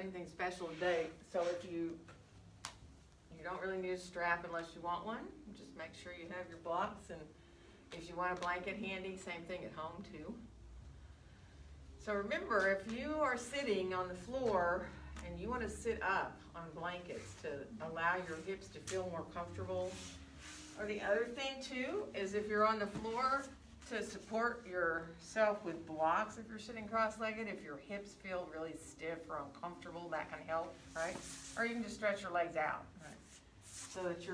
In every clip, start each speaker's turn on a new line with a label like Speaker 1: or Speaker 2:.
Speaker 1: anything special today, so if you don't really need a strap unless you want one. Just make sure you have your blocks, and if you want a blanket handy, same thing at home too. So remember, if you are sitting on the floor and you want to sit up on blankets to allow your hips to feel more comfortable, or the other thing too is if you're on the floor, to support yourself with blocks if you're sitting cross-legged. If your hips feel really stiff or uncomfortable, that can help, right? Or you can just stretch your legs out, right? So that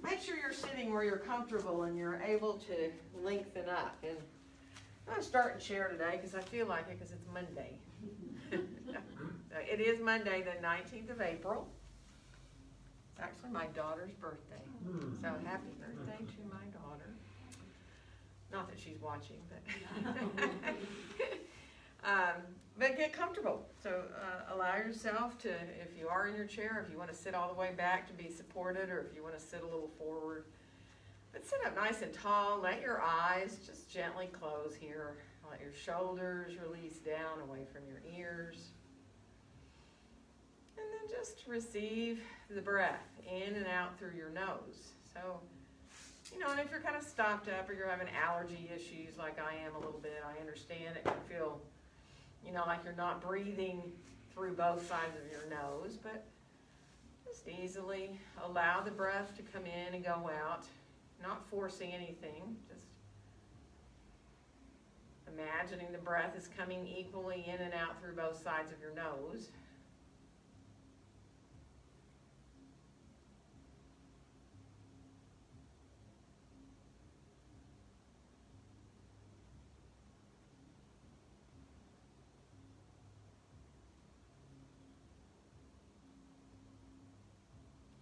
Speaker 1: make sure you're sitting where you're comfortable and you're able to lengthen up. And I'm going to start in chair today because I feel like it, because it's Monday. It is Monday, the 19th of April. It's actually my daughter's birthday. So happy birthday to my daughter. Not that she's watching, but get comfortable. So allow yourself to, if you are in your chair, if you want to sit all the way back to be supported, or if you want to sit a little forward. But sit up nice and tall. Let your eyes just gently close here. Let your shoulders release down away from your ears. And then just receive the breath in and out through your nose. So, and if you're kind of stopped up or you're having allergy issues like I am a little bit, I understand it can feel, like you're not breathing through both sides of your nose, but just easily allow the breath to come in and go out, not forcing anything, just imagining the breath is coming equally in and out through both sides of your nose.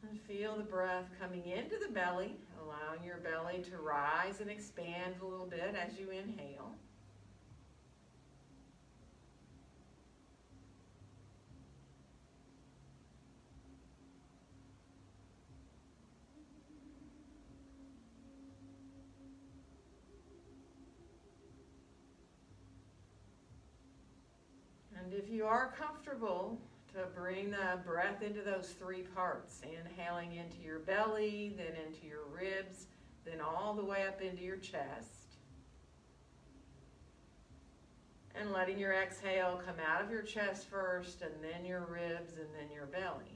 Speaker 1: And feel the breath coming into the belly, allowing your belly to rise and expand a little bit as you inhale. And if you are comfortable, to bring the breath into those three parts, inhaling into your belly, then into your ribs, then all the way up into your chest. And letting your exhale come out of your chest first, and then your ribs, and then your belly.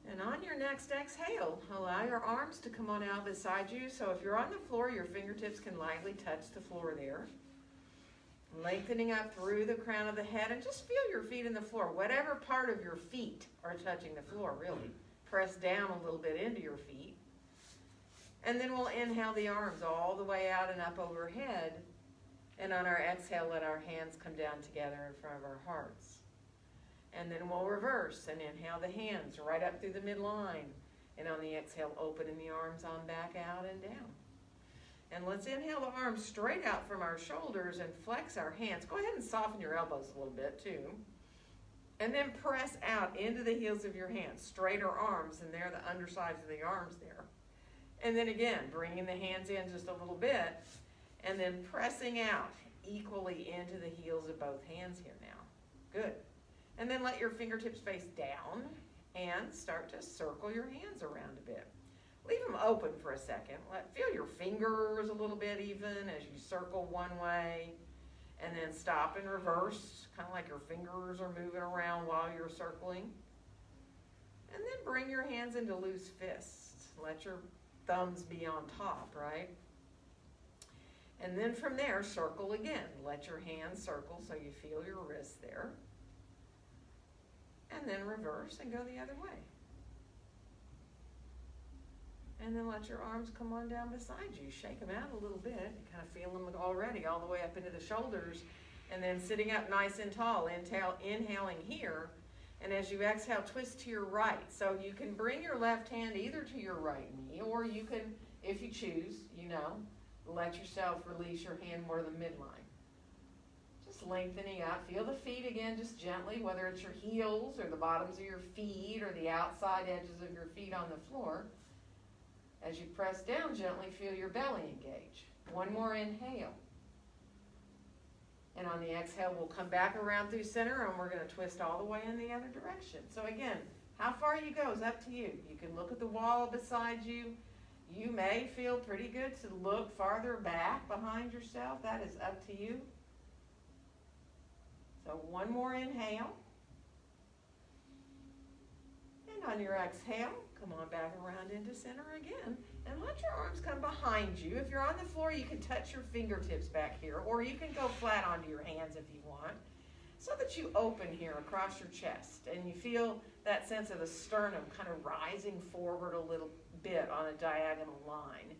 Speaker 1: And on your next exhale, allow your arms to come on out beside you. So if you're on the floor, your fingertips can lightly touch the floor there. Lengthening up through the crown of the head, and just feel your feet in the floor. Whatever part of your feet are touching the floor, really. Press down a little bit into your feet. And then we'll inhale the arms all the way out and up overhead. And on our exhale, let our hands come down together in front of our hearts. And then we'll reverse and inhale the hands right up through the midline. And on the exhale, opening the arms on back out and down. And let's inhale the arms straight out from our shoulders and flex our hands. Go ahead and soften your elbows a little bit too. And then press out into the heels of your hands. Straighter arms, and they're the undersides of the arms there. And then again, bringing the hands in just a little bit. And then pressing out equally into the heels of both hands here now. Good. And then let your fingertips face down and start to circle your hands around a bit. Leave them open for a second. Feel your fingers a little bit even as you circle one way. And then stop and reverse, kind of like your fingers are moving around while you're circling. And then bring your hands into loose fists. Let your thumbs be on top, right? And then from there, circle again. Let your hands circle so you feel your wrists there. And then reverse and go the other way. And then let your arms come on down beside you. Shake them out a little bit. You kind of feel them already all the way up into the shoulders. And then sitting up nice and tall. Inhaling here. And as you exhale, twist to your right. So you can bring your left hand either to your right knee, or you can, if you choose, let yourself release your hand more to the midline. Just lengthening up. Feel the feet again, just gently, whether it's your heels or the bottoms of your feet or the outside edges of your feet on the floor. As you press down gently, feel your belly engage. One more inhale. And on the exhale, we'll come back around through center and we're going to twist all the way in the other direction. So again, how far you go is up to you. You can look at the wall beside you. You may feel pretty good to look farther back behind yourself. That is up to you. So one more inhale. And on your exhale, come on back around into center again. And let your arms come behind you. If you're on the floor, you can touch your fingertips back here, or you can go flat onto your hands if you want, so that you open here across your chest and you feel that sense of the sternum kind of rising forward a little bit on a diagonal line.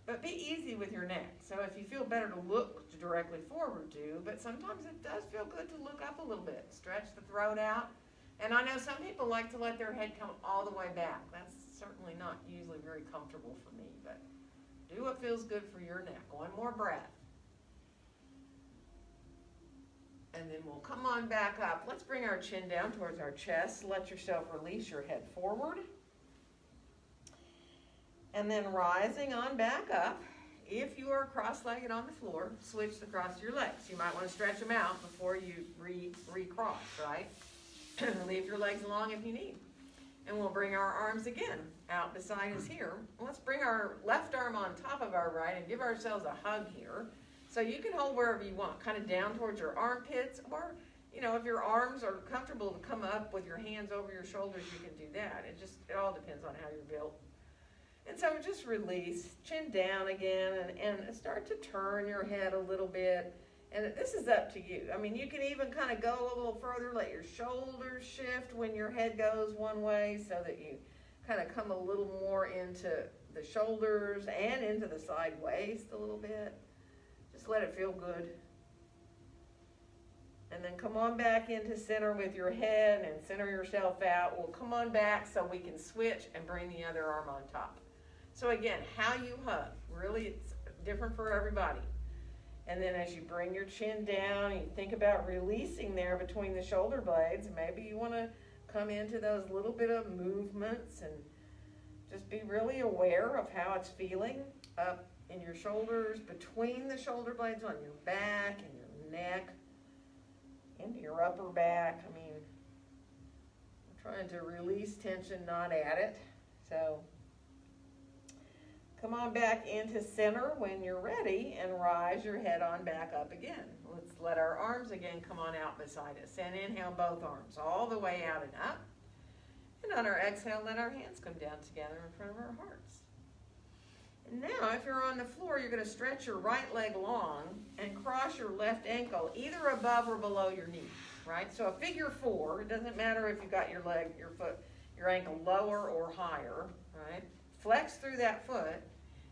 Speaker 1: But be easy with your neck. So if you feel better to look directly forward, do, but sometimes it does feel good to look up a little bit. Stretch the throat out. And I know some people like to let their head come all the way back. That's certainly not usually very comfortable for me, but do what feels good for your neck. One more breath. And then we'll come on back up. Let's bring our chin down towards our chest. Let yourself release your head forward. And then rising on back up. If you are cross-legged on the floor, switch the cross of your legs. You might want to stretch them out before you recross, right? Leave your legs long if you need. And we'll bring our arms again out beside us here. Let's bring our left arm on top of our right and give ourselves a hug here. So you can hold wherever you want, kind of down towards your armpits, or, you know, if your arms are comfortable to come up with your hands over your shoulders, you can do that. It all depends on how you're built. And so just release, chin down again, and start to turn your head a little bit. And this is up to you. I mean, you can even kind of go a little further, let your shoulders shift when your head goes one way so that you kind of come a little more into the shoulders and into the side waist a little bit. Just let it feel good. And then come on back into center with your head and center yourself out. We'll come on back so we can switch and bring the other arm on top. So again, how you hug, really it's different for everybody. And then as you bring your chin down, you think about releasing there between the shoulder blades. Maybe you want to come into those little bit of movements and just be really aware of how it's feeling up in your shoulders, between the shoulder blades, on your back and your neck, into your upper back. I mean, I'm trying to release tension, not add it. So come on back into center when you're ready and rise your head on back up again. Let's let our arms again come on out beside us. And inhale both arms all the way out and up. And on our exhale, let our hands come down together in front of our hearts. And now, if you're on the floor, you're going to stretch your right leg long and cross your left ankle either above or below your knee, right? So a figure four, it doesn't matter if you've got your leg, your foot, your ankle lower or higher, right? Flex through that foot,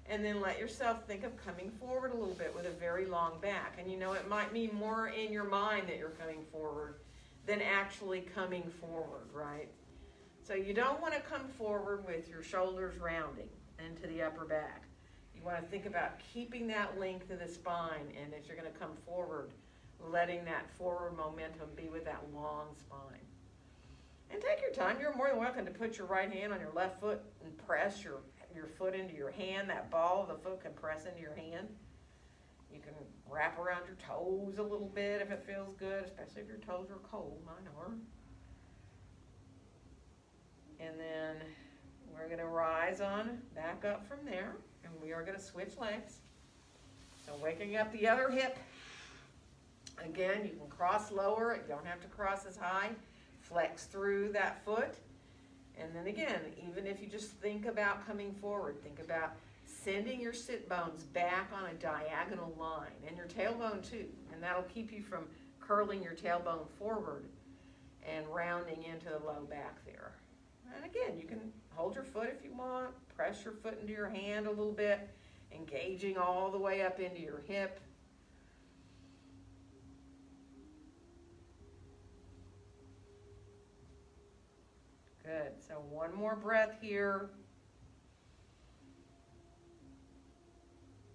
Speaker 1: and then let yourself think of coming forward a little bit with a very long back. And you know, it might mean more in your mind that you're coming forward than actually coming forward, right? So you don't want to come forward with your shoulders rounding into the upper back. You want to think about keeping that length of the spine, and as you're going to come forward, letting that forward momentum be with that long spine. And take your time. You're more than welcome to put your right hand on your left foot and press your foot into your hand. That ball of the foot can press into your hand. You can wrap around your toes a little bit if it feels good, especially if your toes are cold. Mine are. And then we're going to rise on back up from there, and we are going to switch legs. So waking up the other hip. Again, you can cross lower. You don't have to cross as high. Flex through that foot. And then again, even if you just think about coming forward, think about sending your sit bones back on a diagonal line, and your tailbone too. And that'll keep you from curling your tailbone forward and rounding into the low back there. And again, you can hold your foot if you want, press your foot into your hand a little bit, engaging all the way up into your hip. Good. So one more breath here.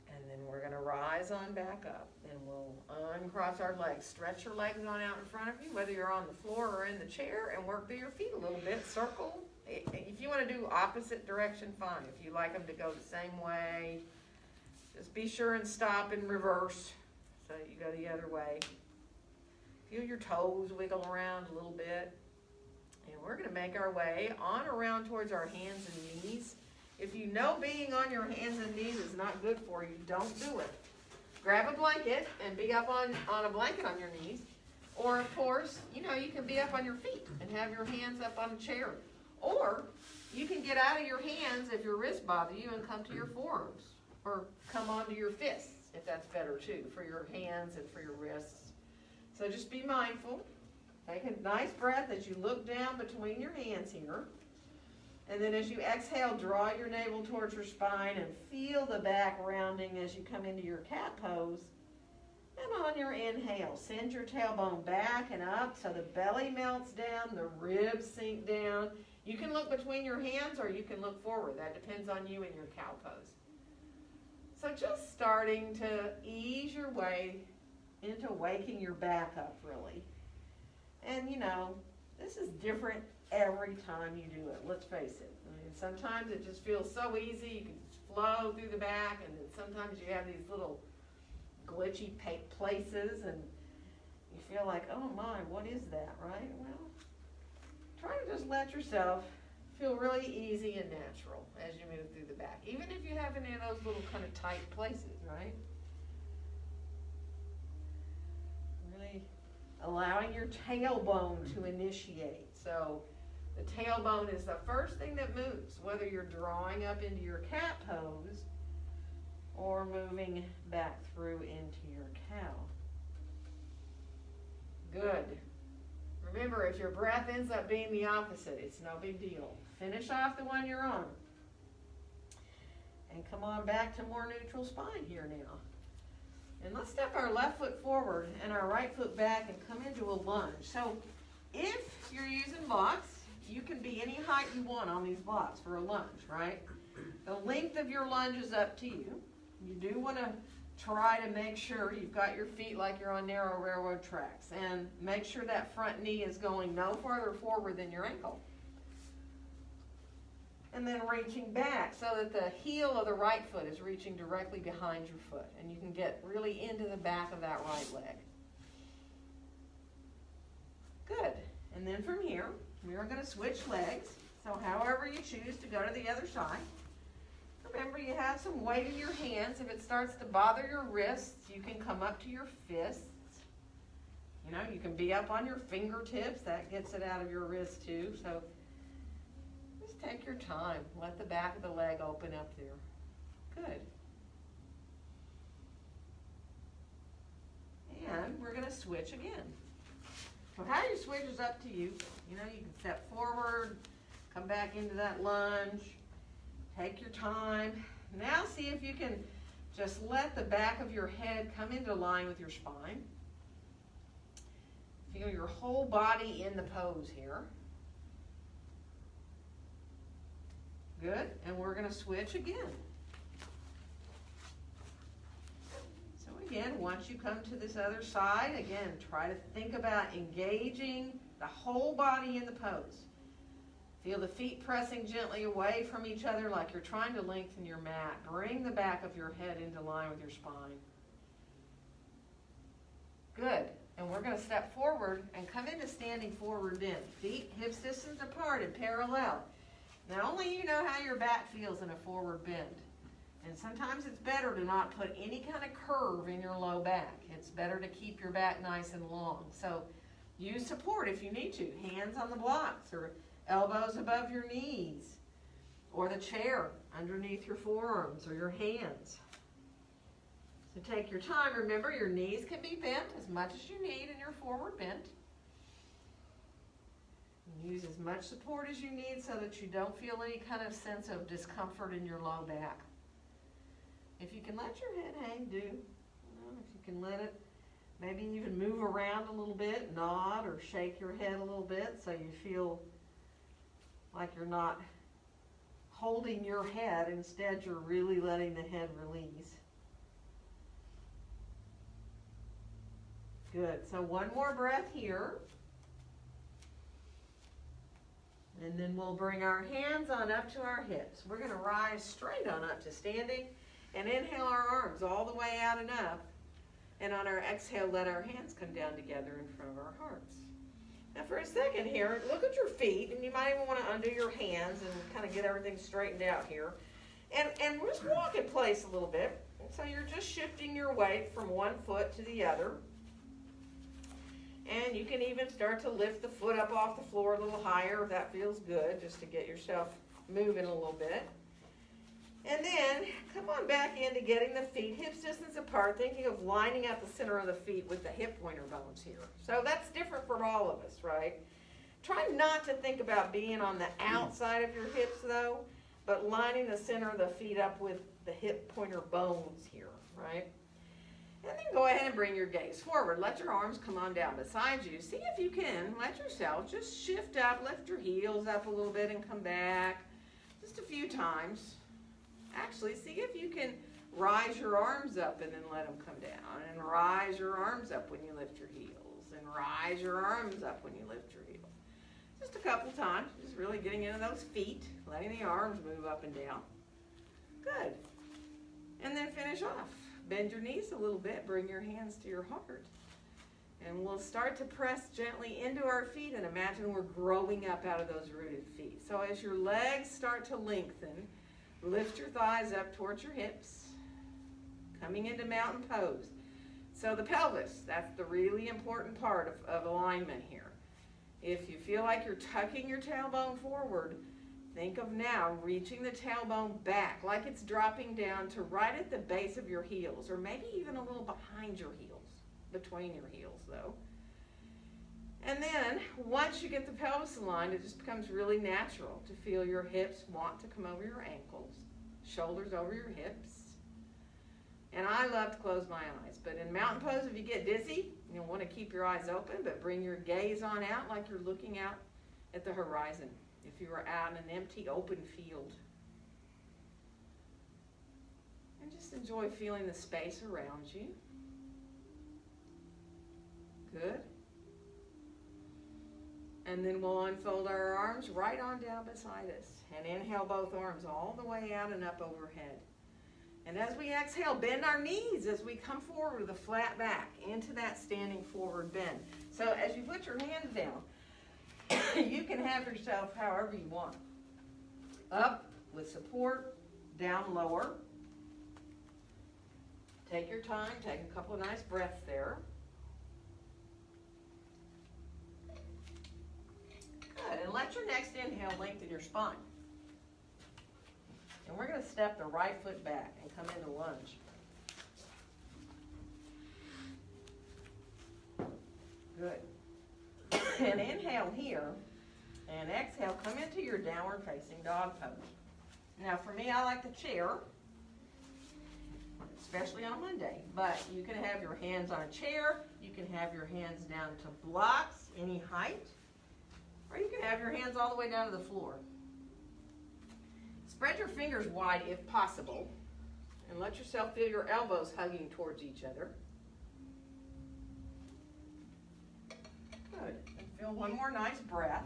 Speaker 1: And then we're gonna rise on back up, and we'll uncross our legs. Stretch your legs on out in front of you, whether you're on the floor or in the chair, and work through your feet a little bit. Circle. If you wanna do opposite direction, fine. If you like them to go the same way, just be sure and stop and reverse so you go the other way. Feel your toes wiggle around a little bit. And we're gonna make our way on around towards our hands and knees. If you know being on your hands and knees is not good for you, don't do it. Grab a blanket and be up on a blanket on your knees. Or of course, you can be up on your feet and have your hands up on a chair. Or you can get out of your hands if your wrists bother you and come to your forearms. Or come onto your fists, if that's better too, for your hands and for your wrists. So just be mindful. Take a nice breath as you look down between your hands here. And then as you exhale, draw your navel towards your spine and feel the back rounding as you come into your cat pose. And on your inhale, send your tailbone back and up so the belly melts down, the ribs sink down. You can look between your hands or you can look forward. That depends on you and your cow pose. So just starting to ease your way into waking your back up, really. And this is different every time you do it, let's face it. I mean, sometimes it just feels so easy, you can just flow through the back, and then sometimes you have these little glitchy places, and you feel like, oh my, what is that, right? Well, try to just let yourself feel really easy and natural as you move through the back, even if you have any of those little kind of tight places, right? Really allowing your tailbone to initiate. So the tailbone is the first thing that moves, whether you're drawing up into your cat pose or moving back through into your cow. Good. Remember, if your breath ends up being the opposite, it's no big deal. Finish off the one you're on. And come on back to more neutral spine here now. And let's step our left foot forward and our right foot back and come into a lunge. So if you're using blocks, you can be any height you want on these blocks for a lunge, right? The length of your lunge is up to you. You do want to try to make sure you've got your feet like you're on narrow railroad tracks, and make sure that front knee is going no farther forward than your ankle. And then reaching back so that the heel of the right foot is reaching directly behind your foot, and you can get really into the back of that right leg. Good. And then from here, we are going to switch legs. So however you choose to go to the other side. Remember, you have some weight in your hands. If it starts to bother your wrists, you can come up to your fists. You can be up on your fingertips. That gets it out of your wrist too. So just take your time. Let the back of the leg open up there. Good. And we're going to switch again. So how you switch is up to you. You can step forward, come back into that lunge. Take your time. Now see if you can just let the back of your head come into line with your spine. Feel your whole body in the pose here. Good. And we're going to switch again. So again, once you come to this other side, again, try to think about engaging the whole body in the pose. Feel the feet pressing gently away from each other like you're trying to lengthen your mat. Bring the back of your head into line with your spine. Good. And we're going to step forward and come into standing forward bend. Feet hip distance apart and parallel. Now only you know how your back feels in a forward bend. And sometimes it's better to not put any kind of curve in your low back. It's better to keep your back nice and long. So use support if you need to. Hands on the blocks or elbows above your knees, or the chair underneath your forearms or your hands. So take your time. Remember, your knees can be bent as much as you need in your forward bend. Use as much support as you need so that you don't feel any kind of sense of discomfort in your low back. If you can let your head hang, do. If you can let it maybe even move around a little bit, nod or shake your head a little bit so you feel like you're not holding your head. Instead, you're really letting the head release. Good. So one more breath here. And then we'll bring our hands on up to our hips. We're going to rise straight on up to standing and inhale our arms all the way out and up. And on our exhale, let our hands come down together in front of our hearts. Now for a second here, look at your feet, and you might even want to undo your hands and kind of get everything straightened out here. And just walk in place a little bit. So you're just shifting your weight from one foot to the other. And you can even start to lift the foot up off the floor a little higher if that feels good, just to get yourself moving a little bit. And then come on back into getting the feet hips distance apart, thinking of lining up the center of the feet with the hip pointer bones here. So that's different for all of us, right? Try not to think about being on the outside of your hips though, but lining the center of the feet up with the hip pointer bones here, right? And then go ahead and bring your gaze forward. Let your arms come on down beside you. See if you can let yourself just shift up, lift your heels up a little bit and come back just a few times. Actually, see if you can rise your arms up and then let them come down. And rise your arms up when you lift your heels. And rise your arms up when you lift your heels. Just a couple times, just really getting into those feet, letting the arms move up and down. Good. And then finish off. Bend your knees a little bit, bring your hands to your heart. And we'll start to press gently into our feet and imagine we're growing up out of those rooted feet. So as your legs start to lengthen, lift your thighs up towards your hips, coming into mountain pose. So the pelvis, that's the really important part of alignment here. If you feel like you're tucking your tailbone forward, think of now reaching the tailbone back like it's dropping down to right at the base of your heels, or maybe even a little behind your heels, between your heels though. And then once you get the pelvis aligned, it just becomes really natural to feel your hips want to come over your ankles, shoulders over your hips. And I love to close my eyes, but in mountain pose, if you get dizzy, you'll want to keep your eyes open, but bring your gaze on out like you're looking out at the horizon. If you were out in an empty, open field. And just enjoy feeling the space around you. Good. And then we'll unfold our arms right on down beside us. And inhale both arms all the way out and up overhead. And as we exhale, bend our knees as we come forward with a flat back into that standing forward bend. So as you put your hands down, you can have yourself however you want. Up with support, down lower. Take your time, take a couple of nice breaths there. Good, and let your next inhale lengthen your spine. And we're going to step the right foot back and come into lunge. Good. And inhale here, and exhale, come into your downward facing dog pose. Now for me, I like the chair, especially on Monday, but you can have your hands on a chair, you can have your hands down to blocks, any height, or you can have your hands all the way down to the floor. Spread your fingers wide if possible, and let yourself feel your elbows hugging towards each other. Good. And feel one more nice breath.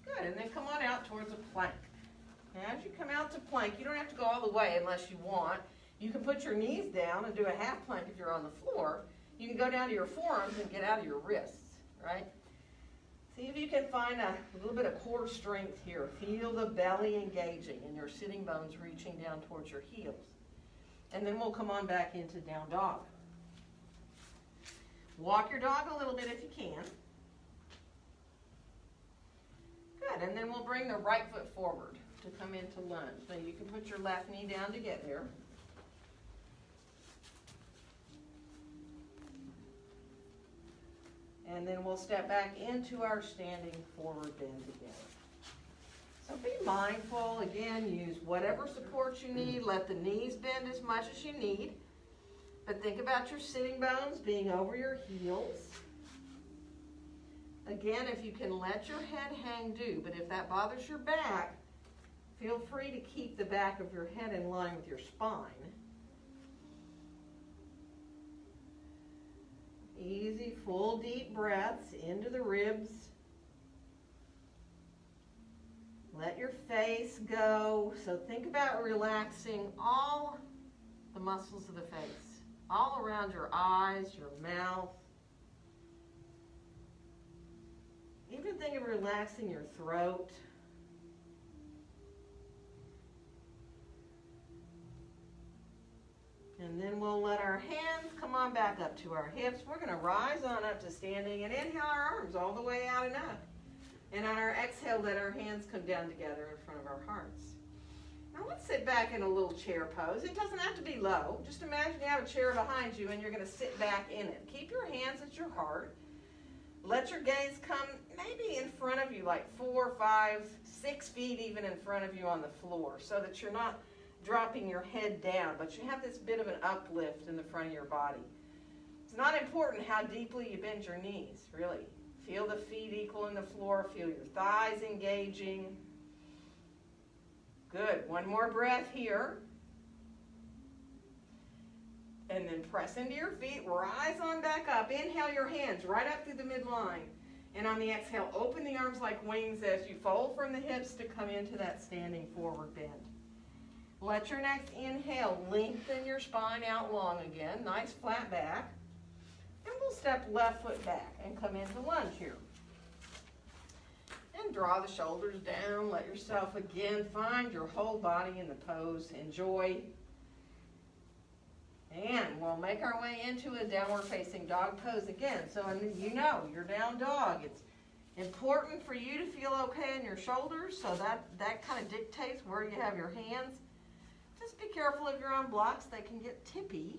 Speaker 1: Good. And then come on out towards a plank. And as you come out to plank, you don't have to go all the way unless you want. You can put your knees down and do a half plank if you're on the floor. You can go down to your forearms and get out of your wrists, right? See if you can find a little bit of core strength here. Feel the belly engaging and your sitting bones reaching down towards your heels. And then we'll come on back into down dog. Walk your dog a little bit if you can. Good, and then we'll bring the right foot forward to come into lunge. So you can put your left knee down to get there. And then we'll step back into our standing forward bend together. So be mindful, again, use whatever support you need. Let the knees bend as much as you need. But think about your sitting bones being over your heels. Again, if you can let your head hang, do. But if that bothers your back, feel free to keep the back of your head in line with your spine. easy, full deep breaths into the ribs. Let your face go. So think about relaxing all the muscles of the face, all around your eyes, your mouth. Even think of relaxing your throat. And then we'll let our hands come on back up to our hips. We're going to rise on up to standing and inhale our arms all the way out and up. And on our exhale, let our hands come down together in front of our hearts. Now let's sit back in a little chair pose. It doesn't have to be low. Just imagine you have a chair behind you and you're going to sit back in it. Keep your hands at your heart. Let your gaze come maybe in front of you, like 4, 5, 6 feet even in front of you on the floor, so that you're not dropping your head down, but you have this bit of an uplift in the front of your body. It's not important how deeply you bend your knees, really. Feel the feet equal in the floor. Feel your thighs engaging. Good. One more breath here. And then press into your feet. Rise on back up. Inhale your hands right up through the midline. And on the exhale, open the arms like wings as you fold from the hips to come into that standing forward bend. Let your next inhale lengthen your spine out long again. Nice flat back. And we'll step left foot back and come into lunge here. And draw the shoulders down. Let yourself again find your whole body in the pose. Enjoy. And we'll make our way into a downward facing dog pose again. So you know, you're down dog. It's important for you to feel okay in your shoulders, so that kind of dictates where you have your hands. Just be careful if you're on blocks, they can get tippy.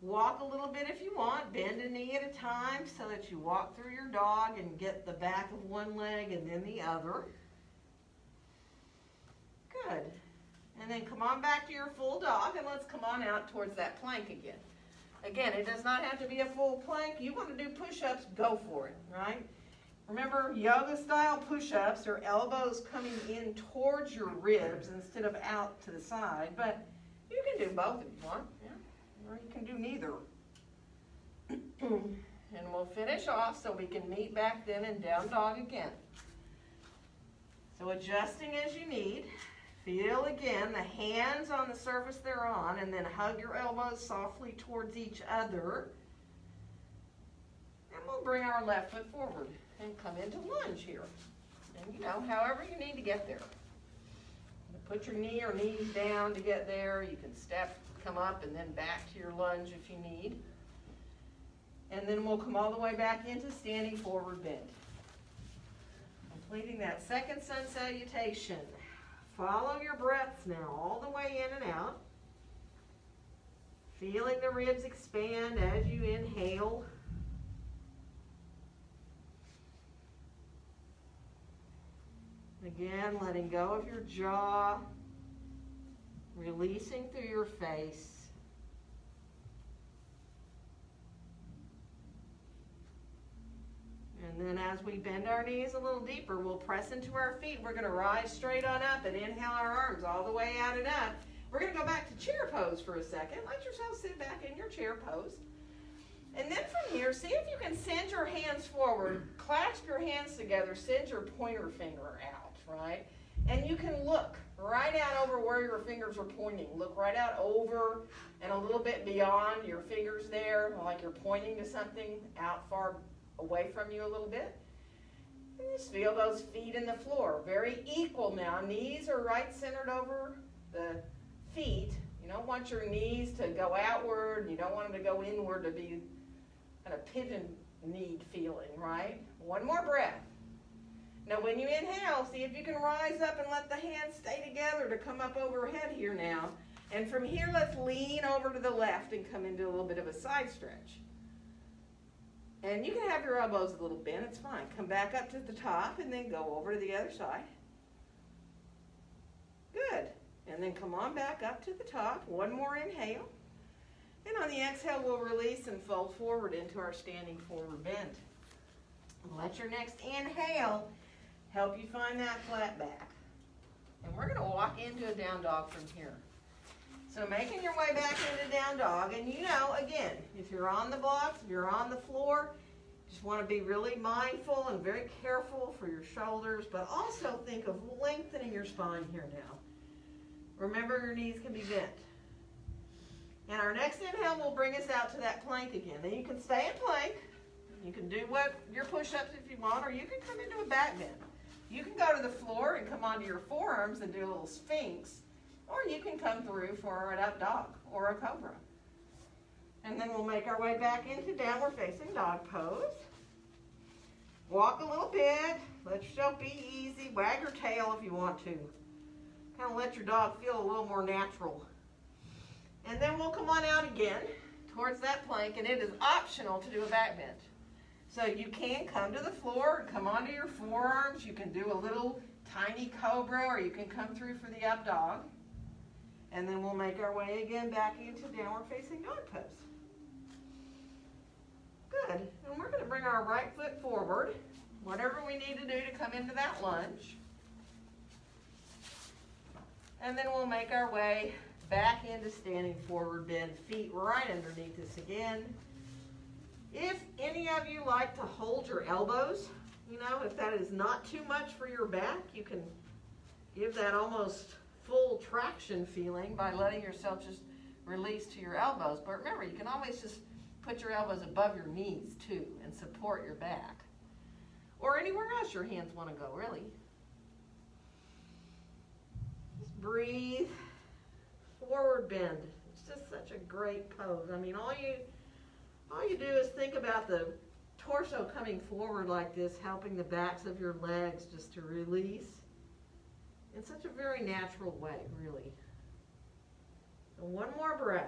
Speaker 1: Walk a little bit if you want, bend a knee at a time so that you walk through your dog and get the back of one leg and then the other. Good. And then come on back to your full dog and let's come on out towards that plank again. Again, it does not have to be a full plank. You want to do push-ups, go for it, right? Remember, yoga style push-ups are elbows coming in towards your ribs instead of out to the side, but you can do both if you want, yeah. Or you can do neither. And we'll finish off so we can meet back then in down dog again. So adjusting as you need. Feel again the hands on the surface they're on, and then hug your elbows softly towards each other. And we'll bring our left foot forward and come into lunge here. And you know, however you need to get there. Put your knee or knees down to get there. You can step, come up, and then back to your lunge if you need. And then we'll come all the way back into standing forward bend. Completing that second sun salutation. Follow your breaths now, all the way in and out. Feeling the ribs expand as you inhale. Again, letting go of your jaw, releasing through your face. And then as we bend our knees a little deeper, we'll press into our feet. We're going to rise straight on up and inhale our arms all the way out and up. We're going to go back to chair pose for a second. Let yourself sit back in your chair pose. And then from here, see if you can send your hands forward, clasp your hands together, send your pointer finger out, right? And you can look right out over where your fingers are pointing. Look right out over and a little bit beyond your fingers there, like you're pointing to something out far away from you a little bit. And just feel those feet in the floor. Very equal now. Knees are right centered over the feet. You don't want your knees to go outward. You don't want them to go inward to be kind of pigeon-kneed feeling, right? One more breath. Now when you inhale, see if you can rise up and let the hands stay together to come up overhead here now. And from here, let's lean over to the left and come into a little bit of a side stretch. And you can have your elbows a little bent, it's fine. Come back up to the top and then go over to the other side. Good. And then come on back up to the top. One more inhale. And on the exhale, we'll release and fold forward into our standing forward bend. Let your next inhale help you find that flat back. And we're going to walk into a down dog from here. So making your way back into down dog, and you know, again, if you're you're on the blocks, if you're on the floor, just want to be really mindful and very careful for your shoulders, but also think of lengthening your spine here now. Remember, your knees can be bent. And our next inhale will bring us out to that plank again. Then you can stay in plank. You can do your push-ups if you want, or you can come into a back bend. You can go to the floor and come onto your forearms and do a little sphinx, or you can come through for an up dog or a cobra. And then we'll make our way back into downward facing dog pose. Walk a little bit. Let yourself be easy. Wag your tail if you want to. Kind of let your dog feel a little more natural. And then we'll come on out again towards that plank, and it is optional to do a back bend. So you can come to the floor and come onto your forearms. You can do a little tiny cobra, or you can come through for the up dog. And then we'll make our way again back into downward facing dog pose. Good. And we're going to bring our right foot forward, whatever we need to do to come into that lunge. And then we'll make our way back into standing forward bend, feet right underneath us again. If any of you like to hold your elbows, if that is not too much for your back, you can give that almost full traction feeling by letting yourself just release to your elbows. But remember, you can always just put your elbows above your knees too and support your back. Or anywhere else your hands want to go, really. Just breathe. Forward bend. It's just such a great pose. I mean, all you do is think about the torso coming forward like this, helping the backs of your legs just to release in such a very natural way, really. And one more breath.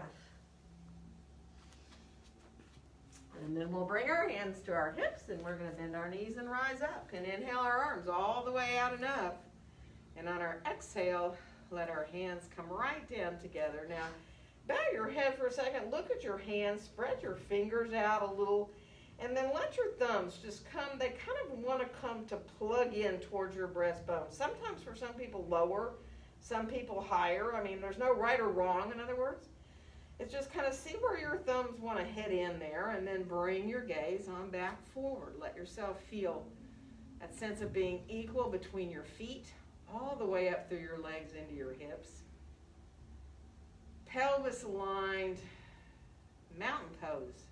Speaker 1: And then we'll bring our hands to our hips, and we're going to bend our knees and rise up. And inhale our arms all the way out and up. And on our exhale, let our hands come right down together. Now, bow your head for a second. Look at your hands. Spread your fingers out a little. And then let your thumbs just come. They kind of want to come to plug in towards your breastbone. Sometimes for some people lower, some people higher. I mean, there's no right or wrong, in other words. It's just kind of see where your thumbs want to head in there, and then bring your gaze on back forward. Let yourself feel that sense of being equal between your feet, all the way up through your legs into your hips. Pelvis aligned, mountain pose.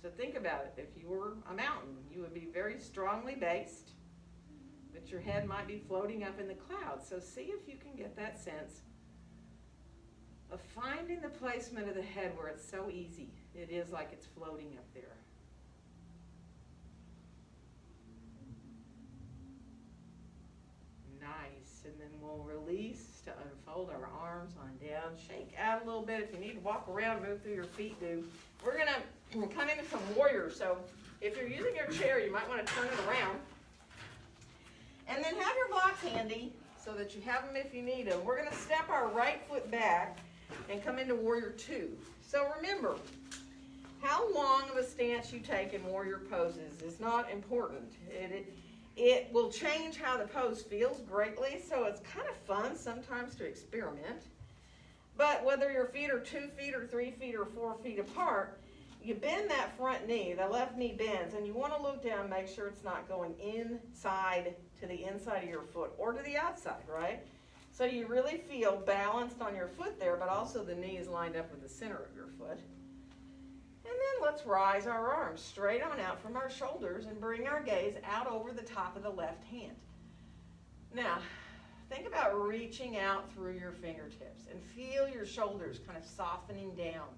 Speaker 1: So think about it. If you were a mountain, you would be very strongly based, but your head might be floating up in the clouds. So see if you can get that sense of finding the placement of the head where it's so easy. It is like it's floating up there. Nice. And then we'll release to unfold our arms on down. Shake out a little bit. If you need to walk around, move through your feet, do. We're going to come into some warrior. So if you're using your chair, you might want to turn it around. And then have your blocks handy so that you have them if you need them. We're going to step our right foot back and come into warrior two. So remember, how long of a stance you take in warrior poses is not important. It will change how the pose feels greatly, so it's kind of fun sometimes to experiment. But whether your feet are 2 feet or 3 feet or 4 feet apart, you bend that front knee, the left knee bends, and you want to look down, make sure it's not going inside to the inside of your foot or to the outside, right? So you really feel balanced on your foot there, but also the knee is lined up with the center of your foot. And then let's rise our arms straight on out from our shoulders and bring our gaze out over the top of the left hand. Now, think about reaching out through your fingertips and feel your shoulders kind of softening down.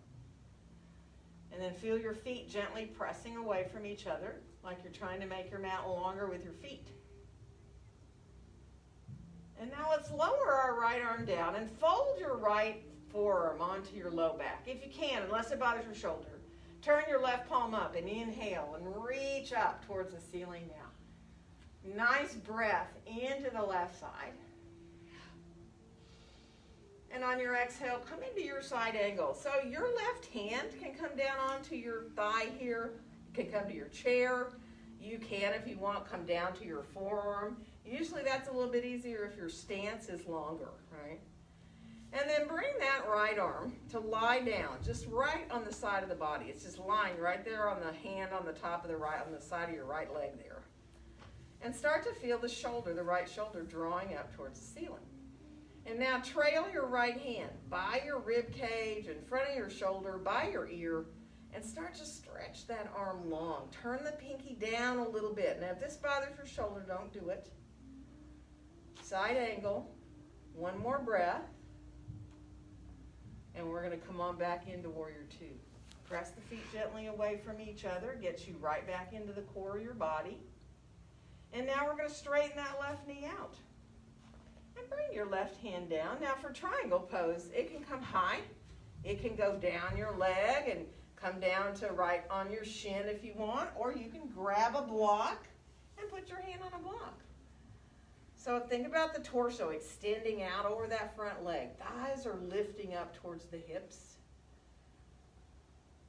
Speaker 1: And then feel your feet gently pressing away from each other, like you're trying to make your mat longer with your feet. And now let's lower our right arm down and fold your right forearm onto your low back, if you can, unless it bothers your shoulder. Turn your left palm up and inhale and reach up towards the ceiling now. Nice breath into the left side. And on your exhale, come into your side angle. So your left hand can come down onto your thigh here. You can come to your chair. You can, if you want, come down to your forearm. Usually that's a little bit easier if your stance is longer, right? And then bring that right arm to lie down, just right on the side of the body. It's just lying right there on the hand on the top of the right, on the side of your right leg there. And start to feel the shoulder, the right shoulder, drawing up towards the ceiling. And now trail your right hand by your rib cage, in front of your shoulder, by your ear, and start to stretch that arm long. Turn the pinky down a little bit. Now if this bothers your shoulder, don't do it. Side angle. One more breath. And we're going to come on back into Warrior Two. Press the feet gently away from each other. Gets you right back into the core of your body. And now we're going to straighten that left knee out. And bring your left hand down. Now for triangle pose, it can come high. It can go down your leg and come down to right on your shin if you want. Or you can grab a block and put your hand on a block. So think about the torso extending out over that front leg. Thighs are lifting up towards the hips.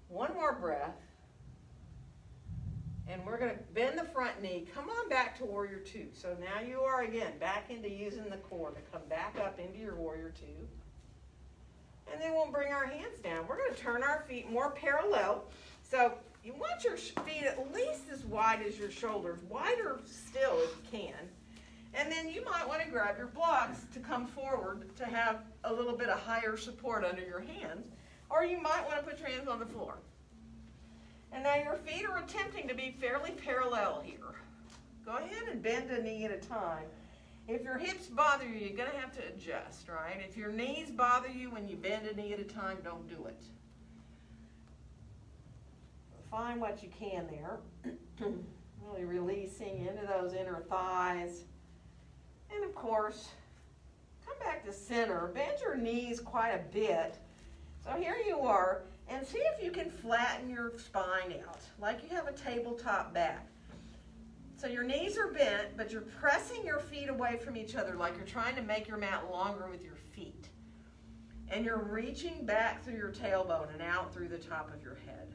Speaker 1: One more breath. And we're going to bend the front knee. Come on back to Warrior Two. So now you are, again, back into using the core to come back up into your Warrior Two. And then we'll bring our hands down. We're going to turn our feet more parallel. So you want your feet at least as wide as your shoulders, wider still if you can. And then you might want to grab your blocks to come forward to have a little bit of higher support under your hands. Or you might want to put your hands on the floor. And now your feet are attempting to be fairly parallel here. Go ahead and bend a knee at a time. If your hips bother you, you're going to have to adjust, right? If your knees bother you when you bend a knee at a time, don't do it. Find what you can there. Really releasing into those inner thighs. And of course, come back to center. Bend your knees quite a bit. So here you are. And see if you can flatten your spine out, like you have a tabletop back. So your knees are bent, but you're pressing your feet away from each other like you're trying to make your mat longer with your feet. And you're reaching back through your tailbone and out through the top of your head.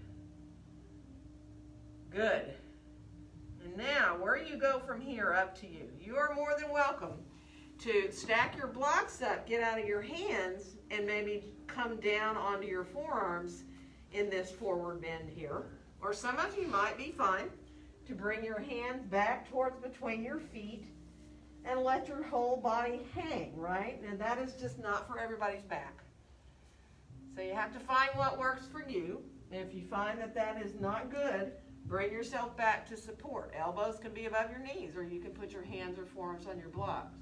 Speaker 1: Good. And now, where you go from here, up to you. You are more than welcome to stack your blocks up, get out of your hands, and maybe come down onto your forearms in this forward bend here. Or some of you might be fine to bring your hands back towards between your feet and let your whole body hang, right? And that is just not for everybody's back. So you have to find what works for you. And if you find that that is not good, bring yourself back to support. Elbows can be above your knees, or you can put your hands or forearms on your blocks.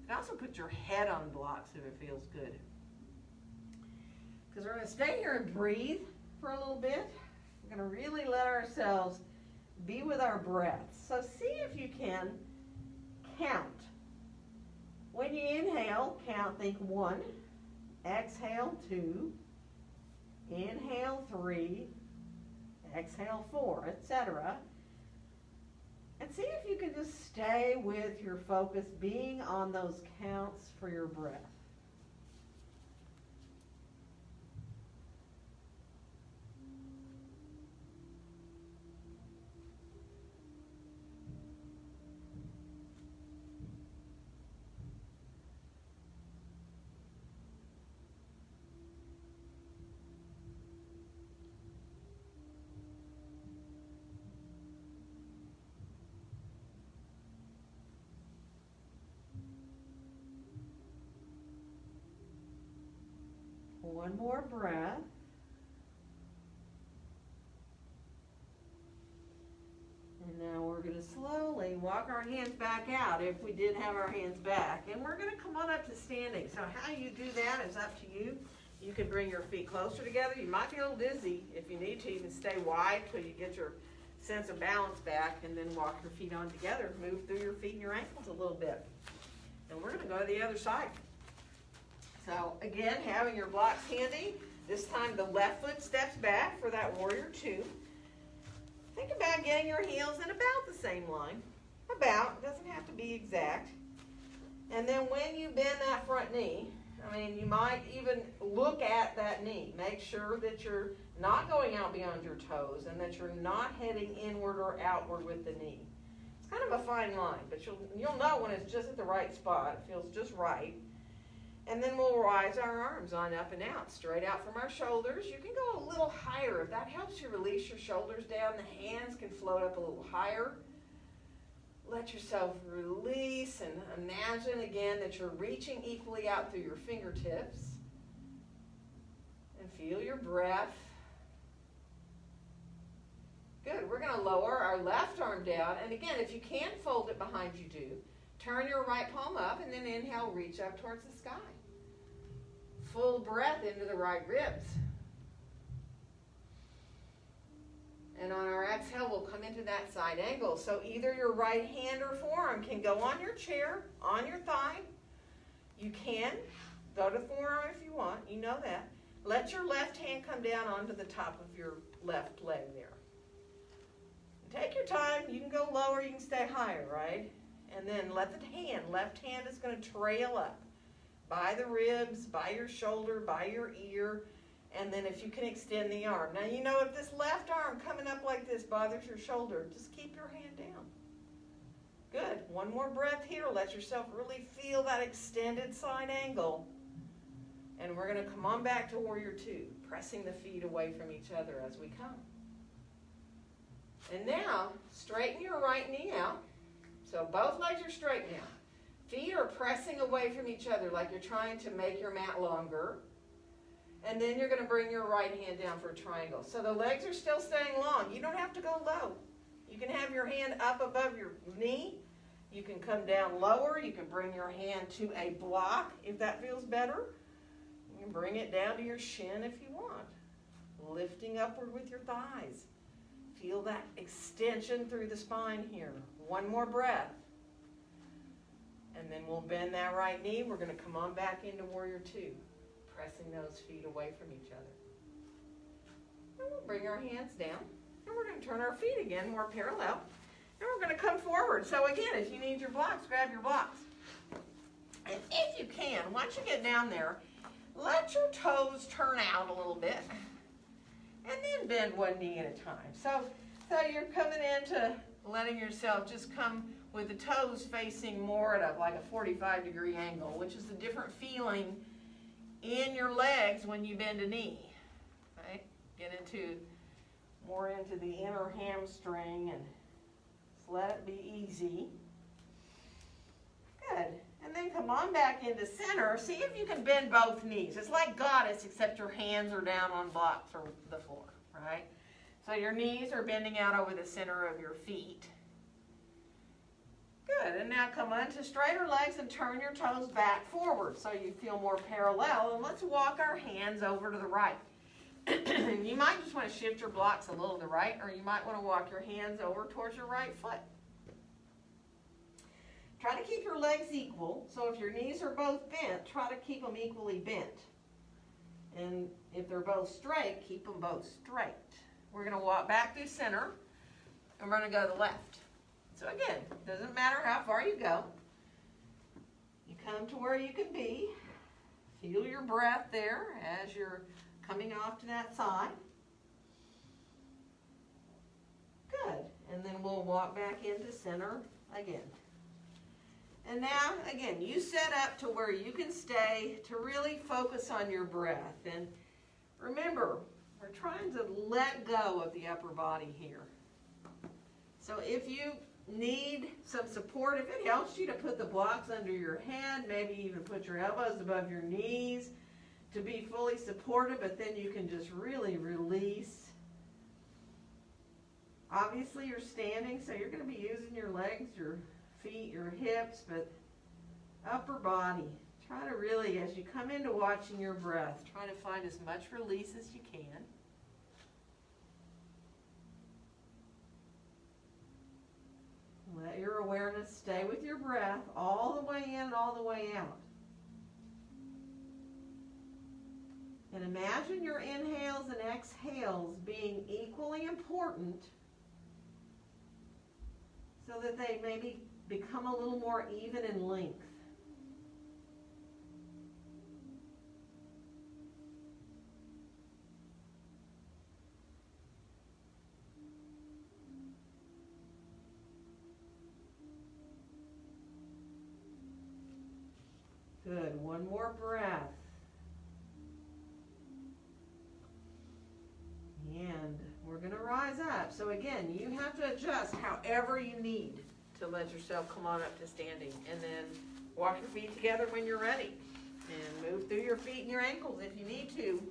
Speaker 1: You can also put your head on blocks if it feels good. Because we're going to stay here and breathe for a little bit. We're going to really let ourselves be with our breath. So see if you can count. When you inhale, count, think 1. Exhale, 2. Inhale, 3. Exhale, 4, etc. And see if you can just stay with your focus being on those counts for your breath. One more breath. And now we're going to slowly walk our hands back out if we did have our hands back. And we're going to come on up to standing. So how you do that is up to you. You can bring your feet closer together. You might be a little dizzy. If you need to, you can stay wide till you get your sense of balance back, and then walk your feet on together. Move through your feet and your ankles a little bit. And we're going to go to the other side. So again, having your blocks handy. This time the left foot steps back for that Warrior Two. Think about getting your heels in about the same line. About, doesn't have to be exact. And then when you bend that front knee, you might even look at that knee. Make sure that you're not going out beyond your toes and that you're not heading inward or outward with the knee. It's kind of a fine line, but you'll know when it's just at the right spot. It feels just right. And then we'll rise our arms on up and out, straight out from our shoulders. You can go a little higher. If that helps you release your shoulders down, the hands can float up a little higher. Let yourself release and imagine again that you're reaching equally out through your fingertips. And feel your breath. Good. We're going to lower our left arm down. And again, if you can't fold it behind you, do. Turn your right palm up and then inhale, reach up towards the sky. Full breath into the right ribs. And on our exhale, we'll come into that side angle. So either your right hand or forearm can go on your chair, on your thigh. You can go to forearm if you want. You know that. Let your left hand come down onto the top of your left leg there. Take your time. You can go lower. You can stay higher, right? And then let the left hand is going to trail up by the ribs, by your shoulder, by your ear. And then if you can extend the arm. Now you know if this left arm coming up like this bothers your shoulder, just keep your hand down. Good. One more breath here. Let yourself really feel that extended side angle. And we're going to come on back to Warrior Two, pressing the feet away from each other as we come. And now, straighten your right knee out. So both legs are straight now. Feet are pressing away from each other like you're trying to make your mat longer. And then you're going to bring your right hand down for a triangle. So the legs are still staying long. You don't have to go low. You can have your hand up above your knee. You can come down lower. You can bring your hand to a block if that feels better. You can bring it down to your shin if you want. Lifting upward with your thighs. Feel that extension through the spine here. One more breath. And then we'll bend that right knee. We're going to come on back into Warrior Two, pressing those feet away from each other. And we'll bring our hands down. And we're going to turn our feet again, more parallel. And we're going to come forward. So again, if you need your blocks, grab your blocks. And if you can, once you get down there, let your toes turn out a little bit. And then bend one knee at a time. So you're coming into letting yourself just come with the toes facing more at like a 45-degree angle, which is a different feeling in your legs when you bend a knee. Right? Get more into the inner hamstring and just let it be easy. Good. And then come on back into center. See if you can bend both knees. It's like Goddess, except your hands are down on blocks or the floor, right? So your knees are bending out over the center of your feet. Good. And now come onto straighter legs and turn your toes back forward so you feel more parallel. And let's walk our hands over to the right. You might just want to shift your blocks a little to the right, or you might want to walk your hands over towards your right foot. Try to keep your legs equal. So if your knees are both bent, try to keep them equally bent. And if they're both straight, keep them both straight. We're going to walk back through center, and we're going to go to the left. So again, doesn't matter how far you go. You come to where you can be. Feel your breath there as you're coming off to that side. Good. And then we'll walk back into center again. And now, again, you set up to where you can stay to really focus on your breath. And remember, we're trying to let go of the upper body here. So if you need some support, if it helps you to put the blocks under your head, maybe even put your elbows above your knees to be fully supported, but then you can just really release. Obviously, you're standing, so you're going to be using your legs, your feet, your hips, but upper body. Try to really, as you come into watching your breath, try to find as much release as you can. Let your awareness stay with your breath all the way in and all the way out. And imagine your inhales and exhales being equally important so that they maybe become a little more even in length. Good, one more breath. And we're going to rise up. So again, you have to adjust however you need to let yourself come on up to standing. And then walk your feet together when you're ready. And move through your feet and your ankles if you need to.